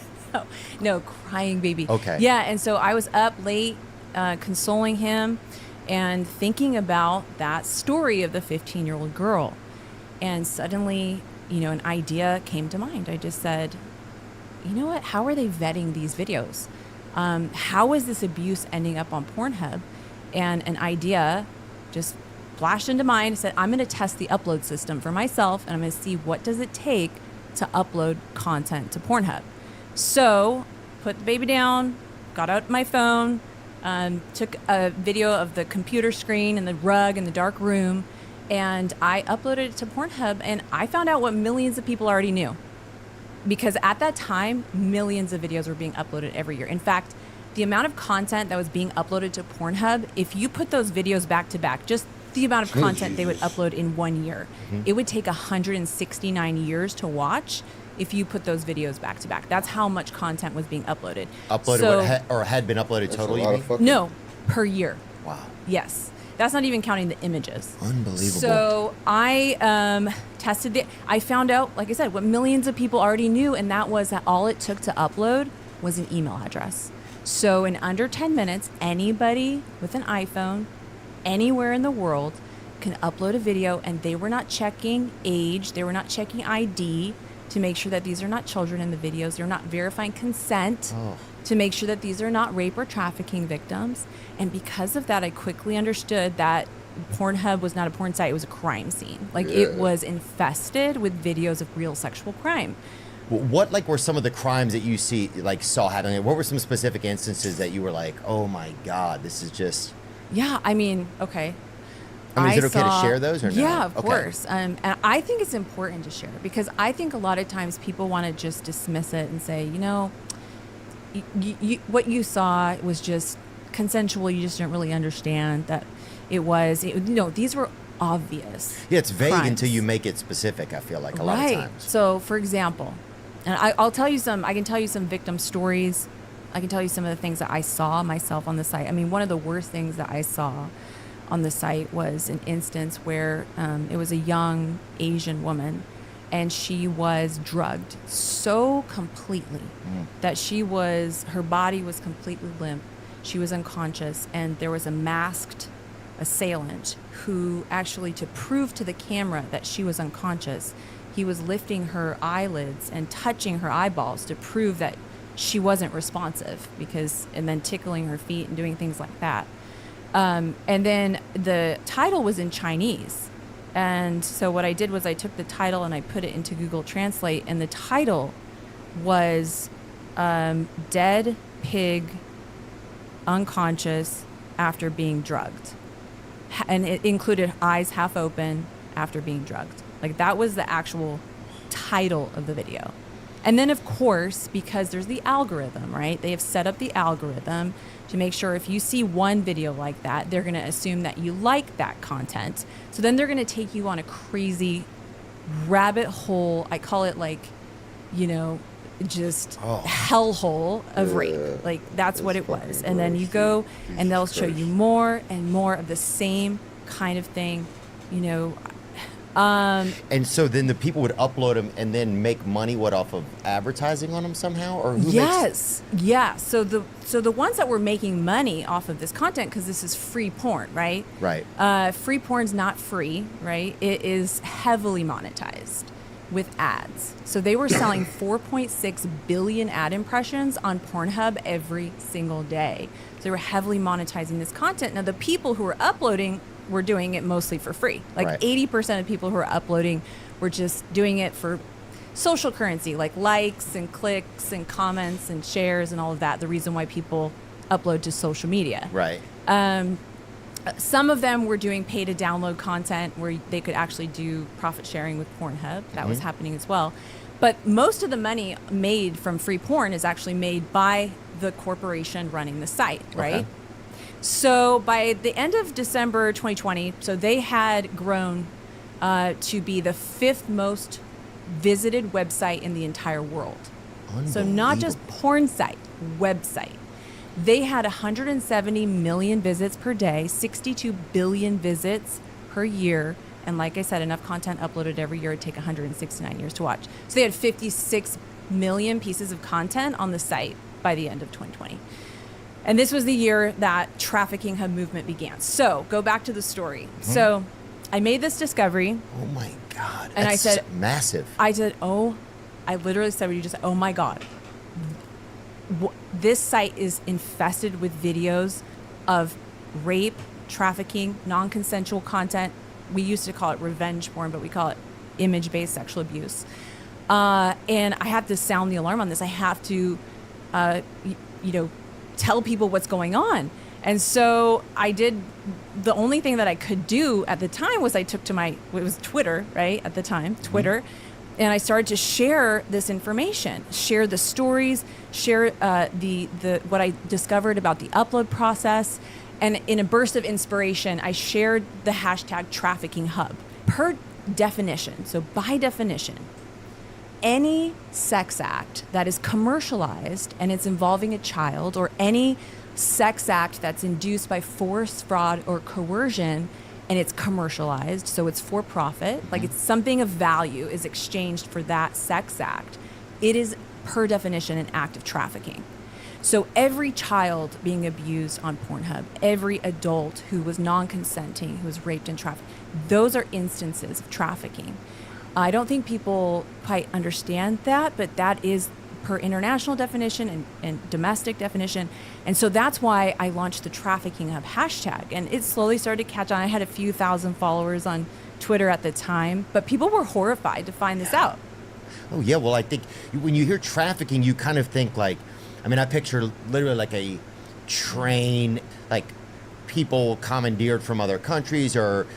No, crying baby. Okay. Yeah, and so I was up late consoling him and thinking about that story of the 15-year-old girl. And suddenly, an idea came to mind. I just said, you know what? How are they vetting these videos? How is this abuse ending up on Pornhub? And an idea just flashed into mind. I said, I'm going to test the upload system for myself, and I'm going to see what does it take to upload content to Pornhub. So, put the baby down, got out my phone, took a video of the computer screen and the rug in the dark room, and I uploaded it to Pornhub, and I found out what millions of people already knew. Because at that time, millions of videos were being uploaded every year. In fact, the amount of content that was being uploaded to Pornhub, if you put those videos back to back, just the amount of content they would upload in 1 year, it would take 169 years to watch if you put those videos back to back. That's how much content was being uploaded. Or had been uploaded totally? You mean? No, per year. Wow. Yes. That's not even counting the images. Unbelievable. So I tested it. I found out, like I said, what millions of people already knew, and that was that all it took to upload was an email address. So in under 10 minutes, anybody with an iPhone, anywhere in the world, can upload a video, and they were not checking age, they were not checking ID to make sure that these are not children in the videos, they're not verifying consent. To make sure that these are not rape or trafficking victims. And because of that, I quickly understood that Pornhub was not a porn site, it was a crime scene. It was infested with videos of real sexual crime. What were some of the crimes that you saw happening? What were some specific instances that you were like, oh my God, this is just... Yeah, okay. Is it okay to share those or no? Yeah, of course. And I think it's important to share because I think a lot of times people want to just dismiss it and say, what you saw was just consensual. You just didn't really understand that these were obvious. Yeah, it's vague crimes. until you make it specific, I feel like, a lot of times. So, for example, and I can tell you some victim stories. I can tell you some of the things that I saw myself on the site. I mean, one of the worst things that I saw on the site was an instance where it was a young Asian woman, and she was drugged so completely that her body was completely limp. She was unconscious, and there was a masked assailant who actually, to prove to the camera that she was unconscious, he was lifting her eyelids and touching her eyeballs to prove that she wasn't responsive, and then tickling her feet and doing things like that. And then the title was in Chinese. And so what I did was I took the title and I put it into Google Translate, and the title was Dead Pig Unconscious After Being Drugged. And it included eyes half open after being drugged. That was the actual title of the video. And then, of course, because there's the algorithm, right? They have set up the algorithm to make sure if you see one video like that, they're going to assume that you like that content. So then they're going to take you on a crazy rabbit hole. I call it just hellhole of rape. That's what it was. And then you go and they'll show you more and more of the same kind of thing, And so then the people would upload them and then make money off of advertising on them somehow, or who Yeah. So the ones that were making money off of this content, because this is free porn, right? Right. Free porn's not free, right? It is heavily monetized with ads. So they were selling 4.6 billion ad impressions on Pornhub every single day. So they were heavily monetizing this content. Now the people who were uploading were doing it mostly for free. 80% of people who are uploading were just doing it for social currency, like likes and clicks and comments and shares and all of that. The reason why people upload to social media. Right. Some of them were doing pay to download content where they could actually do profit sharing with Pornhub. That was happening as well. But most of the money made from free porn is actually made by the corporation running the site, right? Okay. So by the end of December 2020, so they had grown to be the 5th most visited website in the entire world. So not just porn site, website. They had 170 million visits per day, 62 billion visits per year, and like I said, enough content uploaded every year would take 169 years to watch. So they had 56 million pieces of content on the site by the end of 2020. And this was the year that Trafficking Hub movement began. So go back to the story. So I made this discovery. Oh my God. And I That's said- massive. I literally said what you just said. Oh my God. This site is infested with videos of rape, trafficking, non-consensual content. We used to call it revenge porn, but we call it image-based sexual abuse. And I have to sound the alarm on this. I have to, tell people what's going on. And so I did. The only thing that I could do at the time was I took to it was Twitter, right? At the time, Twitter. And I started to share this information, share the stories, share the what I discovered about the upload process. And in a burst of inspiration, I shared the hashtag Trafficking Hub. Per definition, so by definition, any sex act that is commercialized and it's involving a child, or any sex act that's induced by force, fraud, or coercion, and it's commercialized, so it's for profit, like it's something of value is exchanged for that sex act, it is per definition an act of trafficking. So every child being abused on Pornhub, every adult who was non-consenting, who was raped and trafficked, those are instances of trafficking. I don't think people quite understand that, but that is per international definition and domestic definition. And so that's why I launched the Trafficking Hub hashtag. And it slowly started to catch on. I had a few thousand followers on Twitter at the time, but people were horrified to find this out. Oh yeah, well I think when you hear trafficking, you kind of think like, I picture literally like a train, like people commandeered from other countries, or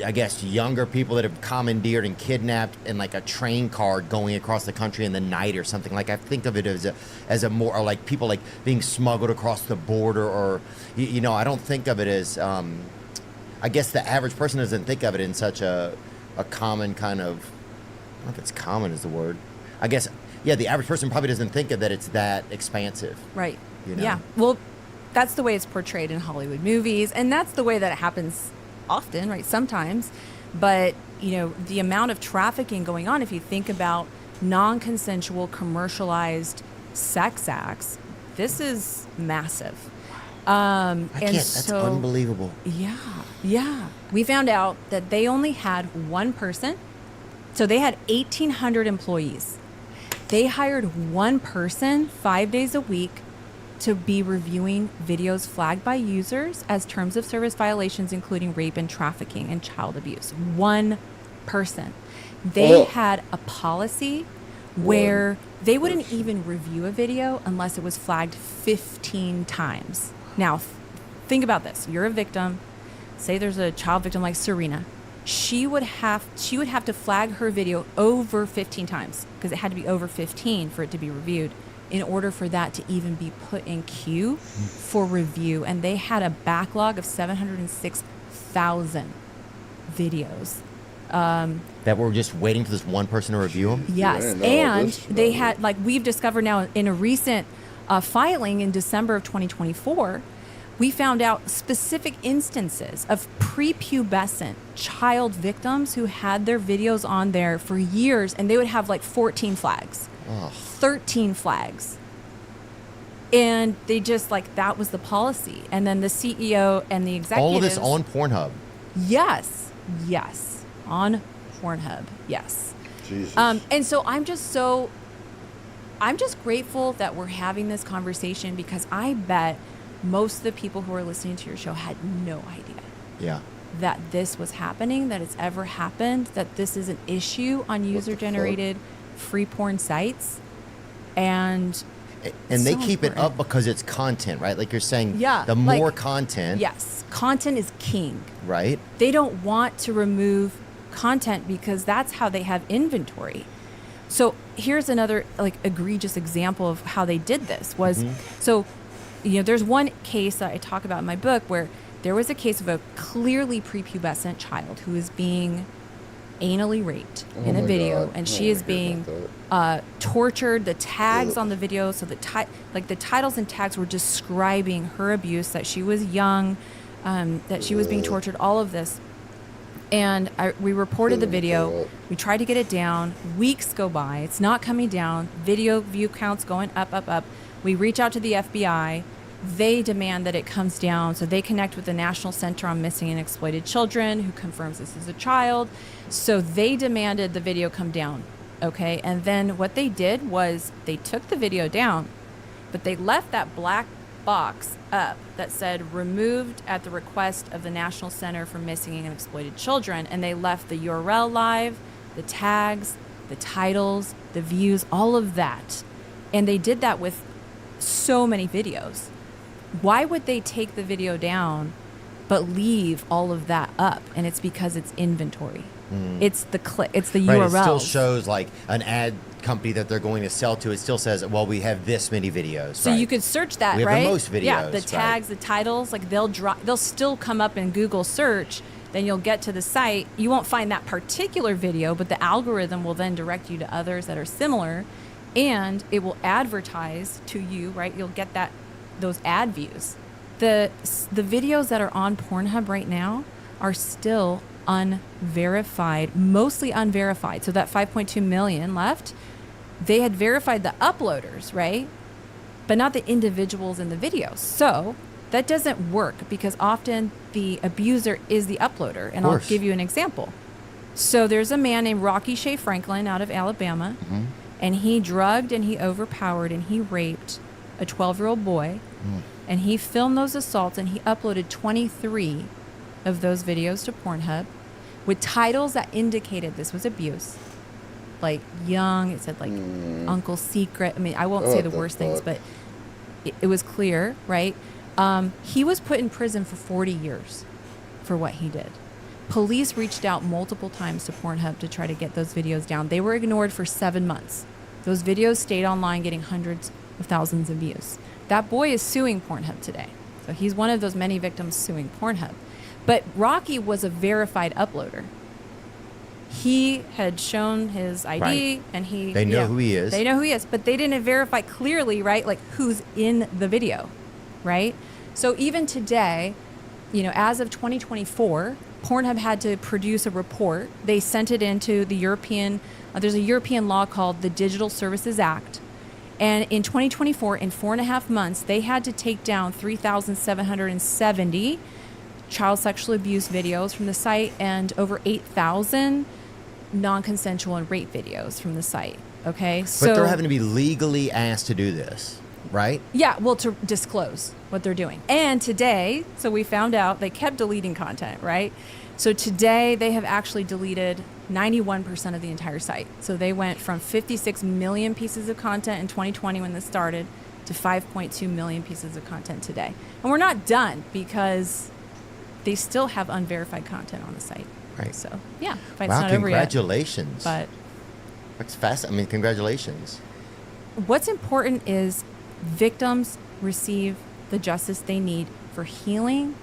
I guess younger people that have commandeered and kidnapped in like a train car going across the country in the night or something. Like I think of it as a more, or like people like being smuggled across the border, or I don't think of it as I guess the average person doesn't think of it in such a common kind of, I don't know if it's common is the word. I guess, yeah, the average person probably doesn't think of that it's that expansive. Right. Yeah. Well, that's the way it's portrayed in Hollywood movies, and that's the way that it happens often, right? Sometimes. But, the amount of trafficking going on, if you think about non-consensual commercialized sex acts, this is massive. That's unbelievable. Yeah. We found out that they only had one person. So they had 1,800 employees. They hired one person 5 days a week to be reviewing videos flagged by users as terms of service violations, including rape and trafficking and child abuse. One person. They had a policy where they wouldn't even review a video unless it was flagged 15 times. Now, think about this. You're a victim. Say there's a child victim like Serena. She would have to flag her video over 15 times, because it had to be over 15 for it to be reviewed, in order for that to even be put in queue for review. And they had a backlog of 706,000 videos. That were just waiting for this one person to review them? Yes. And they had, like we've discovered now in a recent filing in December of 2024, we found out specific instances of prepubescent child victims who had their videos on there for years, and they would have like 14 flags, 13 flags. And they just that was the policy. And then the CEO and the executives. All of this on Pornhub? Yes. On Pornhub. Yes. Jesus. And so I'm just grateful that we're having this conversation, because I bet most of the people who are listening to your show had no idea that this was happening, that it's ever happened, that this is an issue on user-generated free porn sites. And And they So keep it important. up because it's content, right? Like you're saying, Yeah, the like- more content, Yes, content is king. right? They don't want to remove content because that's how they have inventory. So here's another like egregious example of how they did this was so there's one case that I talk about in my book where there was a case of a clearly prepubescent child who is being anally raped in a my video, God. and I she don't is wanna hear being about tortured. The tags Ugh. on the video, so the the titles and tags were describing her abuse, that she was young, that she was being Ugh. tortured, all of this. And we reported the Ugh, video. ugh. We tried to get it down. Weeks go by. It's not coming down. Video view counts going up, up, up. We reach out to the FBI. They demand that it comes down. So they connect with the National Center on Missing and Exploited Children, who confirms this is a child. So they demanded the video come down. Okay. And then what they did was they took the video down, but they left that black box up that said removed at the request of the National Center for Missing and Exploited Children, and they left the URL live, the tags, the titles, the views, all of that. And they did that with so many videos. Why would they take the video down but leave all of that up? And it's because it's inventory. It's the it's the Right, URL. it still shows like an ad company that they're going to sell to. It still says, well, we have this many videos. So right? you could search that, We have the right? most Yeah, videos, the right. tags, the titles, like they'll still come up in Google search. Then you'll get to the site. You won't find that particular video, but the algorithm will then direct you to others that are similar, and it will advertise to you, right? You'll get those ad views. The videos that are on Pornhub right now are still unverified, mostly unverified. So that 5.2 million left, they had verified the uploaders, right? But not the individuals in the videos. So that doesn't work because often the abuser is the uploader. And I'll course. give you an example. So there's a man named Rocky Shea Franklin out of Alabama, and he drugged and he overpowered and he raped a 12-year-old boy. And he filmed those assaults and he uploaded 23 of those videos to Pornhub with titles that indicated this was abuse. Like young, it said like Uncle Secret. I mean, I won't say What the the worst things, fuck? but it was clear, right? He was put in prison for 40 years for what he did. Police reached out multiple times to Pornhub to try to get those videos down. They were ignored for 7 months. Those videos stayed online getting hundreds of thousands of views. That boy is suing Pornhub today. So he's one of those many victims suing Pornhub. But Rocky was a verified uploader. He had shown his ID Right. and They know who he is. They know who he is, but they didn't verify clearly, right? Like who's in the video, right? So even today, as of 2024, Pornhub had to produce a report. They sent it into the European, there's a European law called the Digital Services Act. And in 2024, in 4.5 months, they had to take down 3,770 child sexual abuse videos from the site and over 8,000 non-consensual and rape videos from the site. Okay, so But they're having to be legally asked to do this, right? yeah, well, to disclose what they're doing. And today, so we found out they kept deleting content, right? So today they have actually deleted 91% of the entire site. So they went from 56 million pieces of content in 2020 when this started to 5.2 million pieces of content today. And we're not done because they still have unverified content on the site. Right. So yeah, fight's Wow, not over yet. congratulations. But That's fast. I mean, congratulations. what's important is victims receive the justice they need for healing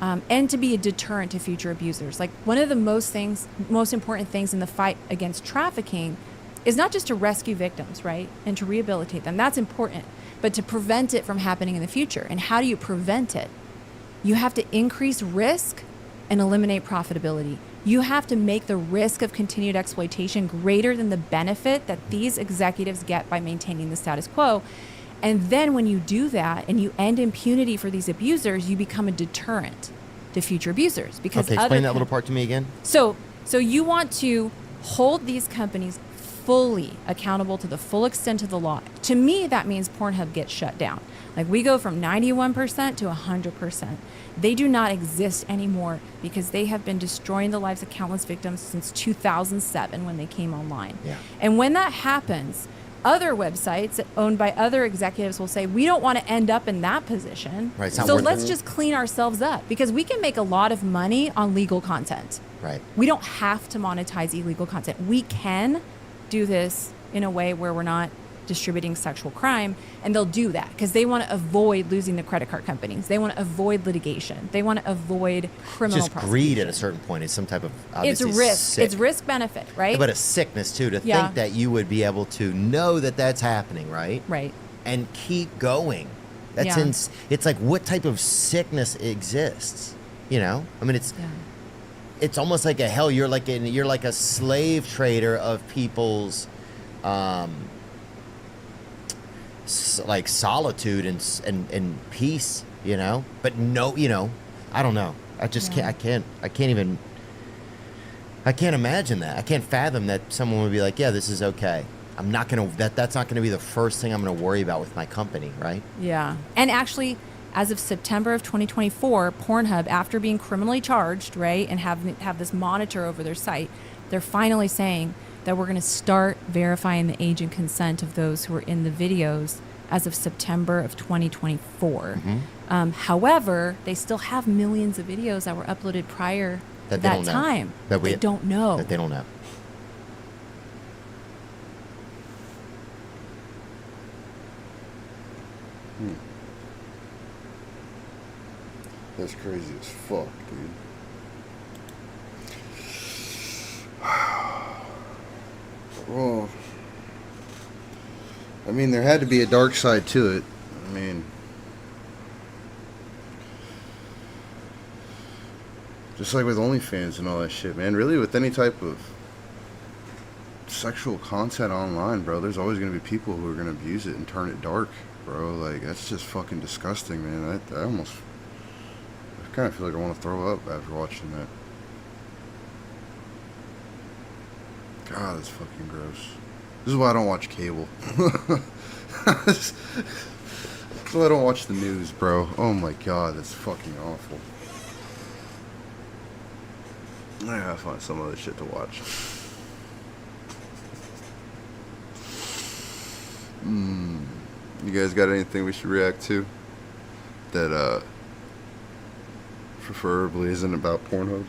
and to be a deterrent to future abusers. Like one of the most important things in the fight against trafficking is not just to rescue victims, right? And to rehabilitate them. That's important, but to prevent it from happening in the future. And how do you prevent it? You have to increase risk and eliminate profitability. You have to make the risk of continued exploitation greater than the benefit that these executives get by maintaining the status quo. And then when you do that and you end impunity for these abusers, you become a deterrent to future abusers. Because Okay, explain that little part to me again. So you want to hold these companies fully accountable to the full extent of the law. To me, that means Pornhub gets shut down. Like we go from 91% to 100%. They do not exist anymore because they have been destroying the lives of countless victims since 2007 when they came online. Yeah. And when that happens, other websites owned by other executives will say, we don't want to end up in that position. Right, it's not So worth let's it. just clean ourselves up because we can make a lot of money on legal content. Right. We don't have to monetize illegal content. We can do this in a way where we're not distributing sexual crime, and they'll do that because they want to avoid losing the credit card companies. They want to avoid litigation. They want to avoid criminal Just greed at a certain point is some type of It's obviously risk. sick. It's risk benefit, right? But a sickness too to Yeah. think that you would be able to know that that's happening, right? Right. And keep going. That's Yeah. it's like what type of sickness exists? You know? I mean it's Yeah. it's almost like a hell. You're like a slave trader of people's like solitude and peace, you know. But no, you know, I don't know. I just Yeah. I can't imagine that. I can't fathom that someone would be like, yeah, this is okay. I'm not gonna that's not gonna be the first thing I'm gonna worry about with my company, right? Yeah. And actually, as of September of 2024, Pornhub, after being criminally charged, right, and have this monitor over their site, they're finally saying that we're going to start verifying the age and consent of those who are in the videos as of September of 2024. However, they still have millions of videos that were uploaded prior to That they that don't know. time. That we- they don't know. That they don't know. That's crazy as fuck, dude. Well, I mean, there had to be a dark side to it. I mean, just like with OnlyFans and all that shit, man. Really, with any type of sexual content online, bro, there's always going to be people who are going to abuse it and turn it dark, bro. Like, that's just fucking disgusting, man. I almost... I kind of feel like I want to throw up after watching that. God, that's fucking gross. This is why I don't watch cable. This is why I don't watch the news, bro. Oh my god, that's fucking awful. I gotta find some other shit to watch. You guys got anything we should react to? That, preferably isn't about Pornhub?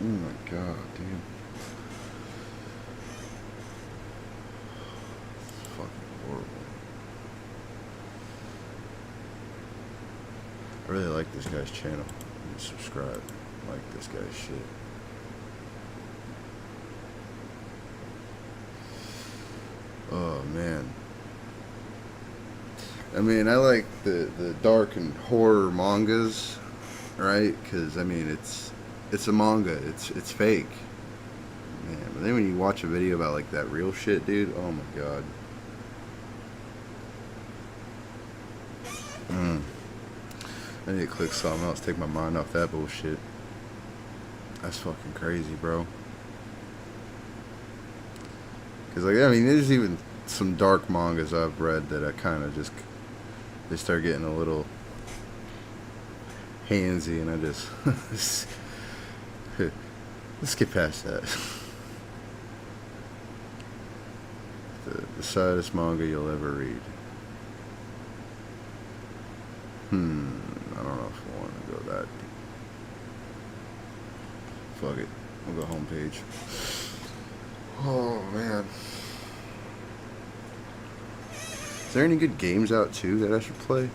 Oh my god, dude. It's fucking horrible. I really like this guy's channel. I'm gonna subscribe. I like this guy's shit. Oh man. I mean, I like the dark and horror mangas, right? Because I mean, it's a manga. It's fake, man. But then when you watch a video about like that real shit, dude, oh my god. I need to click something else, take my mind off that bullshit. That's fucking crazy, bro. Because like, I mean, there's even some dark mangas I've read that I kind of just, they start getting a little handsy, and I just let's get past that. The saddest manga you'll ever read. I don't know if I want to go that deep. Fuck it. I'll go homepage. Oh man. Is there any good games out too that I should play?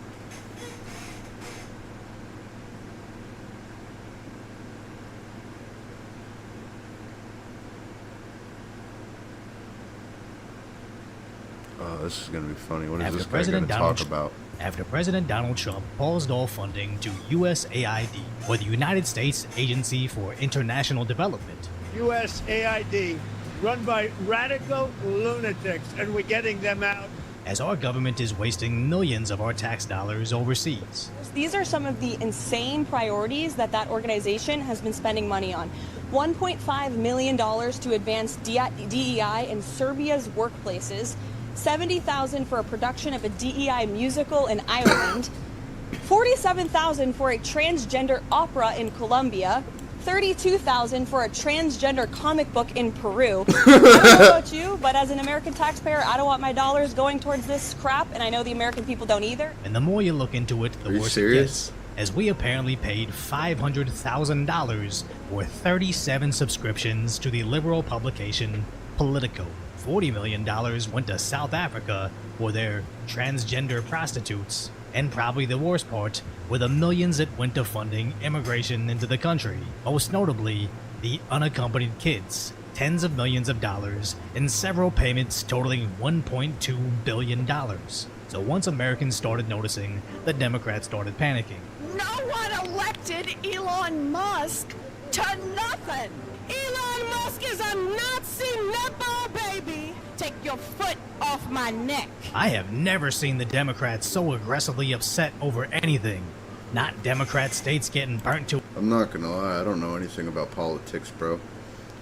Oh, this is gonna be funny. What is After this guy President gonna Donald talk about? After President Donald Trump paused all funding to USAID, or the United States Agency for International Development, USAID, run by radical lunatics, and we're getting them out. as our government is wasting millions of our tax dollars overseas. These are some of the insane priorities that organization has been spending money on. $1.5 million to advance DEI in Serbia's workplaces, $70,000 for a production of a DEI musical in Ireland, $47,000 for a transgender opera in Colombia, $32,000 for a transgender comic book in Peru. I don't know about you, but as an American taxpayer, I don't want my dollars going towards this crap, and I know the American people don't either. And the more you look into it, the Are you worse serious? it gets. As we apparently paid $500,000 for 37 subscriptions to the liberal publication Politico. $40 million went to South Africa for their transgender prostitutes. And probably the worst part were the millions that went to funding immigration into the country. Most notably, the unaccompanied kids. Tens of millions of dollars in several payments totaling $1.2 billion. So once Americans started noticing, the Democrats started panicking. No one elected Elon Musk to nothing. Elon Musk is a Nazi nepo baby. Take your foot off my neck. I have never seen the Democrats so aggressively upset over anything. Not Democrat states getting burnt to. I'm not gonna lie, I don't know anything about politics, bro.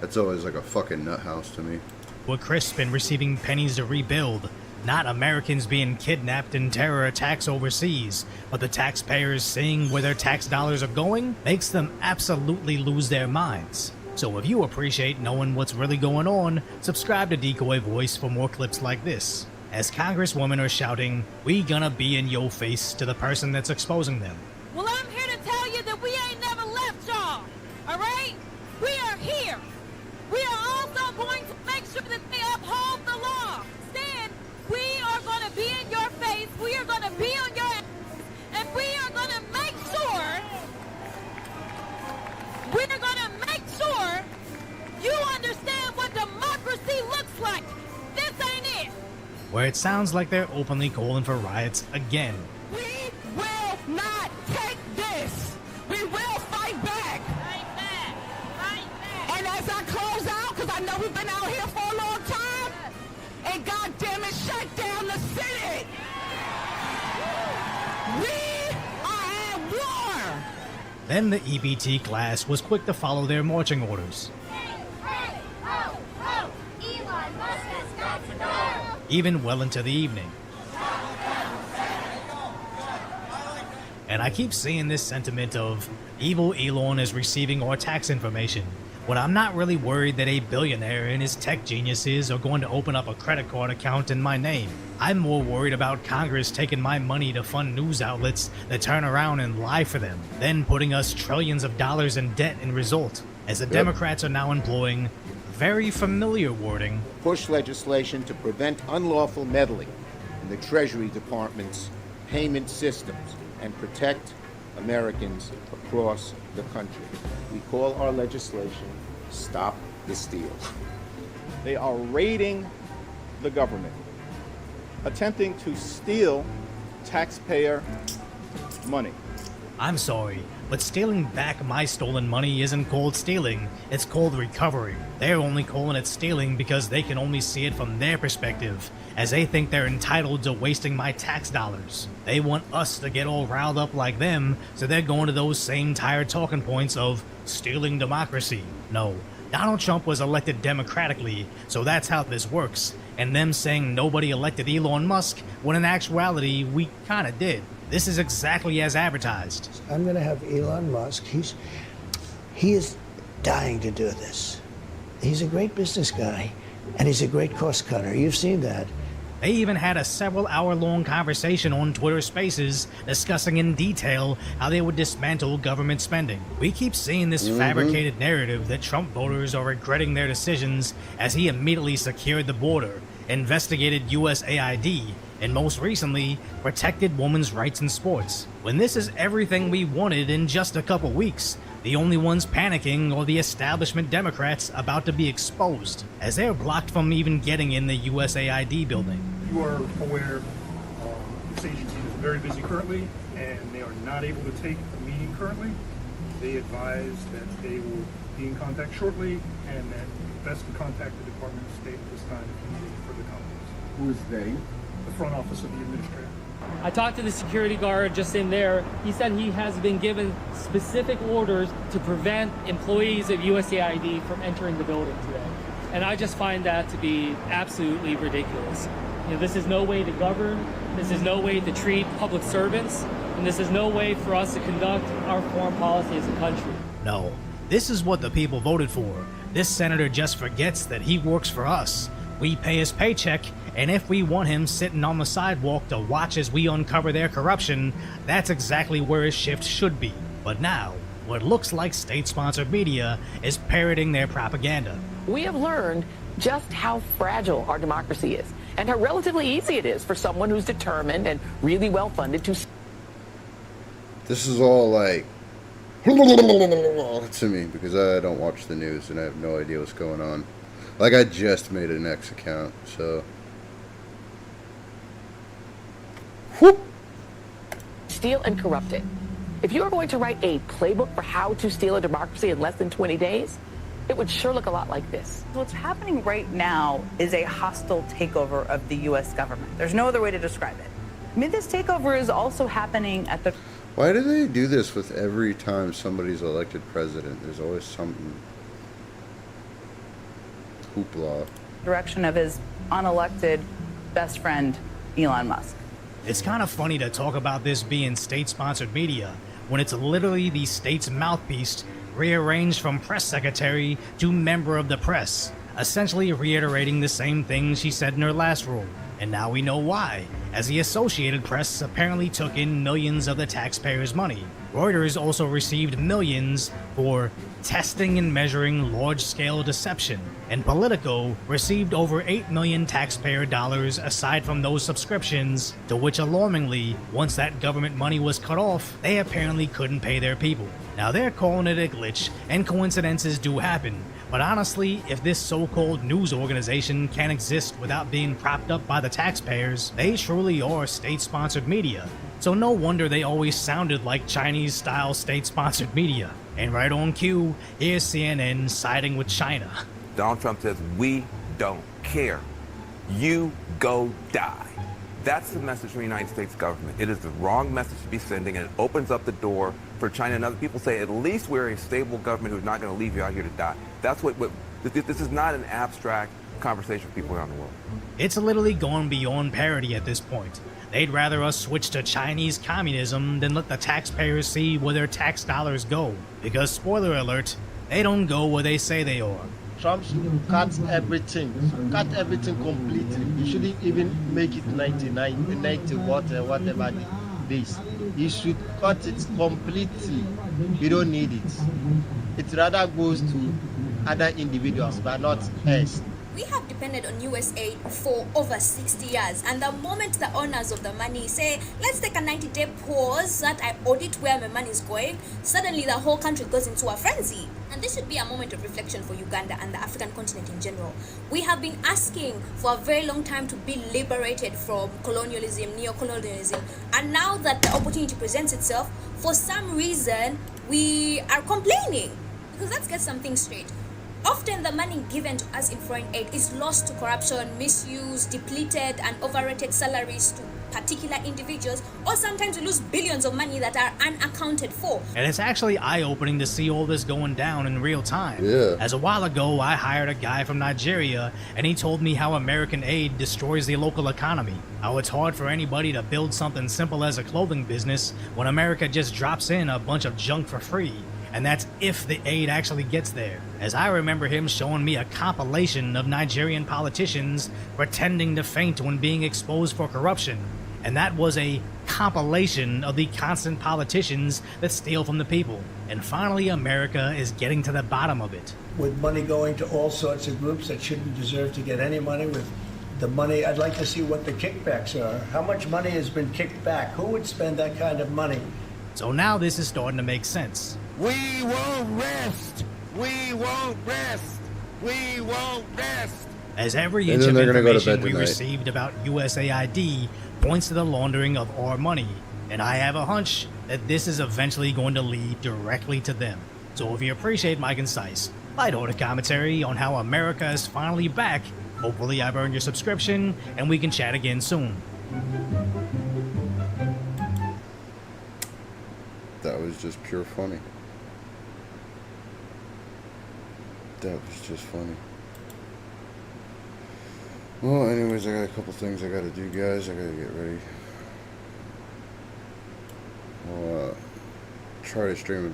That's always like a fucking nut house to me. Were crisp in receiving pennies to rebuild. Not Americans being kidnapped in terror attacks overseas, but the taxpayers seeing where their tax dollars are going makes them absolutely lose their minds. So if you appreciate knowing what's really going on, subscribe to Decoy Voice for more clips like this. As congresswomen are shouting, "We gonna be in your face" to the person that's exposing them. Well, I'm here to tell you that we ain't never left y'all. All right? We are here. We are also going to make sure that they uphold the law. Instead, we are going to be in your face. We are going to be on your ass. And we are going to make sure. We're going to make sure you understand what democracy looks like. This ain't it. Where it sounds like they're openly calling for riots again. We will not take this. We will fight back. Fight back. Fight back. And as I close out, because I know we've been out here for a long time, and goddamn it, shut down the city. We are at war. Then the EBT class was quick to follow their marching orders. Elon Musk has got to go. Even well into the evening. And I keep seeing this sentiment of evil Elon is receiving our tax information, when I'm not really worried that a billionaire and his tech geniuses are going to open up a credit card account in my name. I'm more worried about Congress taking my money to fund news outlets that turn around and lie for them, then putting us trillions of dollars in debt in result, as the Democrats are now employing very familiar wording. Push legislation to prevent unlawful meddling in the Treasury Department's payment systems and protect Americans across the country. We call our legislation Stop the Steal. They are raiding the government, attempting to steal taxpayer money. I'm sorry, but stealing back my stolen money isn't called stealing, it's called recovery. They're only calling it stealing because they can only see it from their perspective, as they think they're entitled to wasting my tax dollars. They want us to get all riled up like them, so they're going to those same tired talking points of stealing democracy. No, Donald Trump was elected democratically, so that's how this works. And them saying nobody elected Elon Musk, when in actuality, we kinda did. This is exactly as advertised. I'm going to have Elon Musk. He is dying to do this. He's a great business guy, and he's a great cost cutter. You've seen that. They even had a several-hour-long conversation on Twitter Spaces discussing in detail how they would dismantle government spending. We keep seeing this fabricated narrative that Trump voters are regretting their decisions as he immediately secured the border, investigated USAID, and most recently, protected women's rights in sports. When this is everything we wanted in just a couple weeks, the only ones panicking are the establishment Democrats about to be exposed, as they're blocked from even getting in the USAID building. You are aware this agency is very busy currently, and they are not able to take a meeting currently. They advise that they will be in contact shortly, and that best to contact the Department of State at this time if you need any further comments. Who is they? The front office of the administrator. I talked to the security guard just in there. He said he has been given specific orders to prevent employees of USAID from entering the building today. And I just find that to be absolutely ridiculous. You know, this is no way to govern. This is no way to treat public servants. And this is no way for us to conduct our foreign policy as a country. No, This is what the people voted for. This senator just forgets that he works for us. We pay his paycheck, and if we want him sitting on the sidewalk to watch as we uncover their corruption, that's exactly where his shift should be. But now, what looks like state-sponsored media is parroting their propaganda. We have learned just how fragile our democracy is and how relatively easy it is for someone who's determined and really well-funded to... This is all like to me because I don't watch the news and I have no idea what's going on. Like, I just made an X account, so... Whoop. Steal and corrupt it. If you are going to write a playbook for how to steal a democracy in less than 20 days, it would sure look a lot like this. What's happening right now is a hostile takeover of the U.S. government. There's no other way to describe it. I mean, this takeover is also happening at the... Why do they do this with every time somebody's elected president? There's always something... hoopla. direction of his unelected best friend, Elon Musk. It's kind of funny to talk about this being state-sponsored media when it's literally the state's mouthpiece rearranged from press secretary to member of the press, essentially reiterating the same things she said in her last rule. And now we know why, as the Associated Press apparently took in millions of the taxpayers' money. Reuters also received millions for testing and measuring large-scale deception, and Politico received over $8 million taxpayer dollars aside from those subscriptions, to which alarmingly, once that government money was cut off, they apparently couldn't pay their people. Now they're calling it a glitch, and coincidences do happen, but honestly, if this so-called news organization can exist without being propped up by the taxpayers, they truly are state-sponsored media. So no wonder they always sounded like Chinese-style state-sponsored media. And right on cue, here's CNN siding with China. Donald Trump says, we don't care. You go die. That's the message from the United States government. It is the wrong message to be sending, and it opens up the door for China and other people to say, at least we're a stable government who's not going to leave you out here to die. That's what this is not an abstract conversation for people around the world. It's literally gone beyond parody at this point. They'd rather us switch to Chinese communism than let the taxpayers see where their tax dollars go. Because, spoiler alert, they don't go where they say they are. Trump should cut everything completely. He shouldn't even make it 99, 90, whatever days. He should cut it completely. We don't need it. It rather goes to other individuals, but not us. We have depended on US aid for over 60 years, and the moment the owners of the money say, let's take a 90-day pause that I audit where my money is going, suddenly the whole country goes into a frenzy. And this should be a moment of reflection for Uganda and the African continent in general. We have been asking for a very long time to be liberated from colonialism, neo-colonialism, and now that the opportunity presents itself, for some reason, we are complaining. Because let's get something straight. Often the money given to us in foreign aid is lost to corruption, misuse, depleted and overrated salaries to particular individuals, or sometimes we lose billions of money that are unaccounted for. And it's actually eye-opening to see all this going down in real time. Yeah. As a while ago, I hired a guy from Nigeria, and he told me how American aid destroys the local economy. How it's hard for anybody to build something simple as a clothing business when America just drops in a bunch of junk for free. And that's if the aid actually gets there. As I remember him showing me a compilation of Nigerian politicians pretending to faint when being exposed for corruption. And that was a compilation of the constant politicians that steal from the people. And finally, America is getting to the bottom of it. With money going to all sorts of groups that shouldn't deserve to get any money, with the money, I'd like to see what the kickbacks are. How much money has been kicked back? Who would spend that kind of money? So now this is starting to make sense. We won't rest. We won't rest. We won't rest. As every And inch then of they're gonna go to information bed we tonight. received about USAID points to the laundering of our money, and I have a hunch that this is eventually going to lead directly to them. So if you appreciate my concise, lighthearted commentary on how America is finally back, hopefully I've earned your subscription, and we can chat again soon. That was just pure funny. That was just funny. Well, anyways, I got a couple things I gotta do, guys. I gotta get ready. I'll try to stream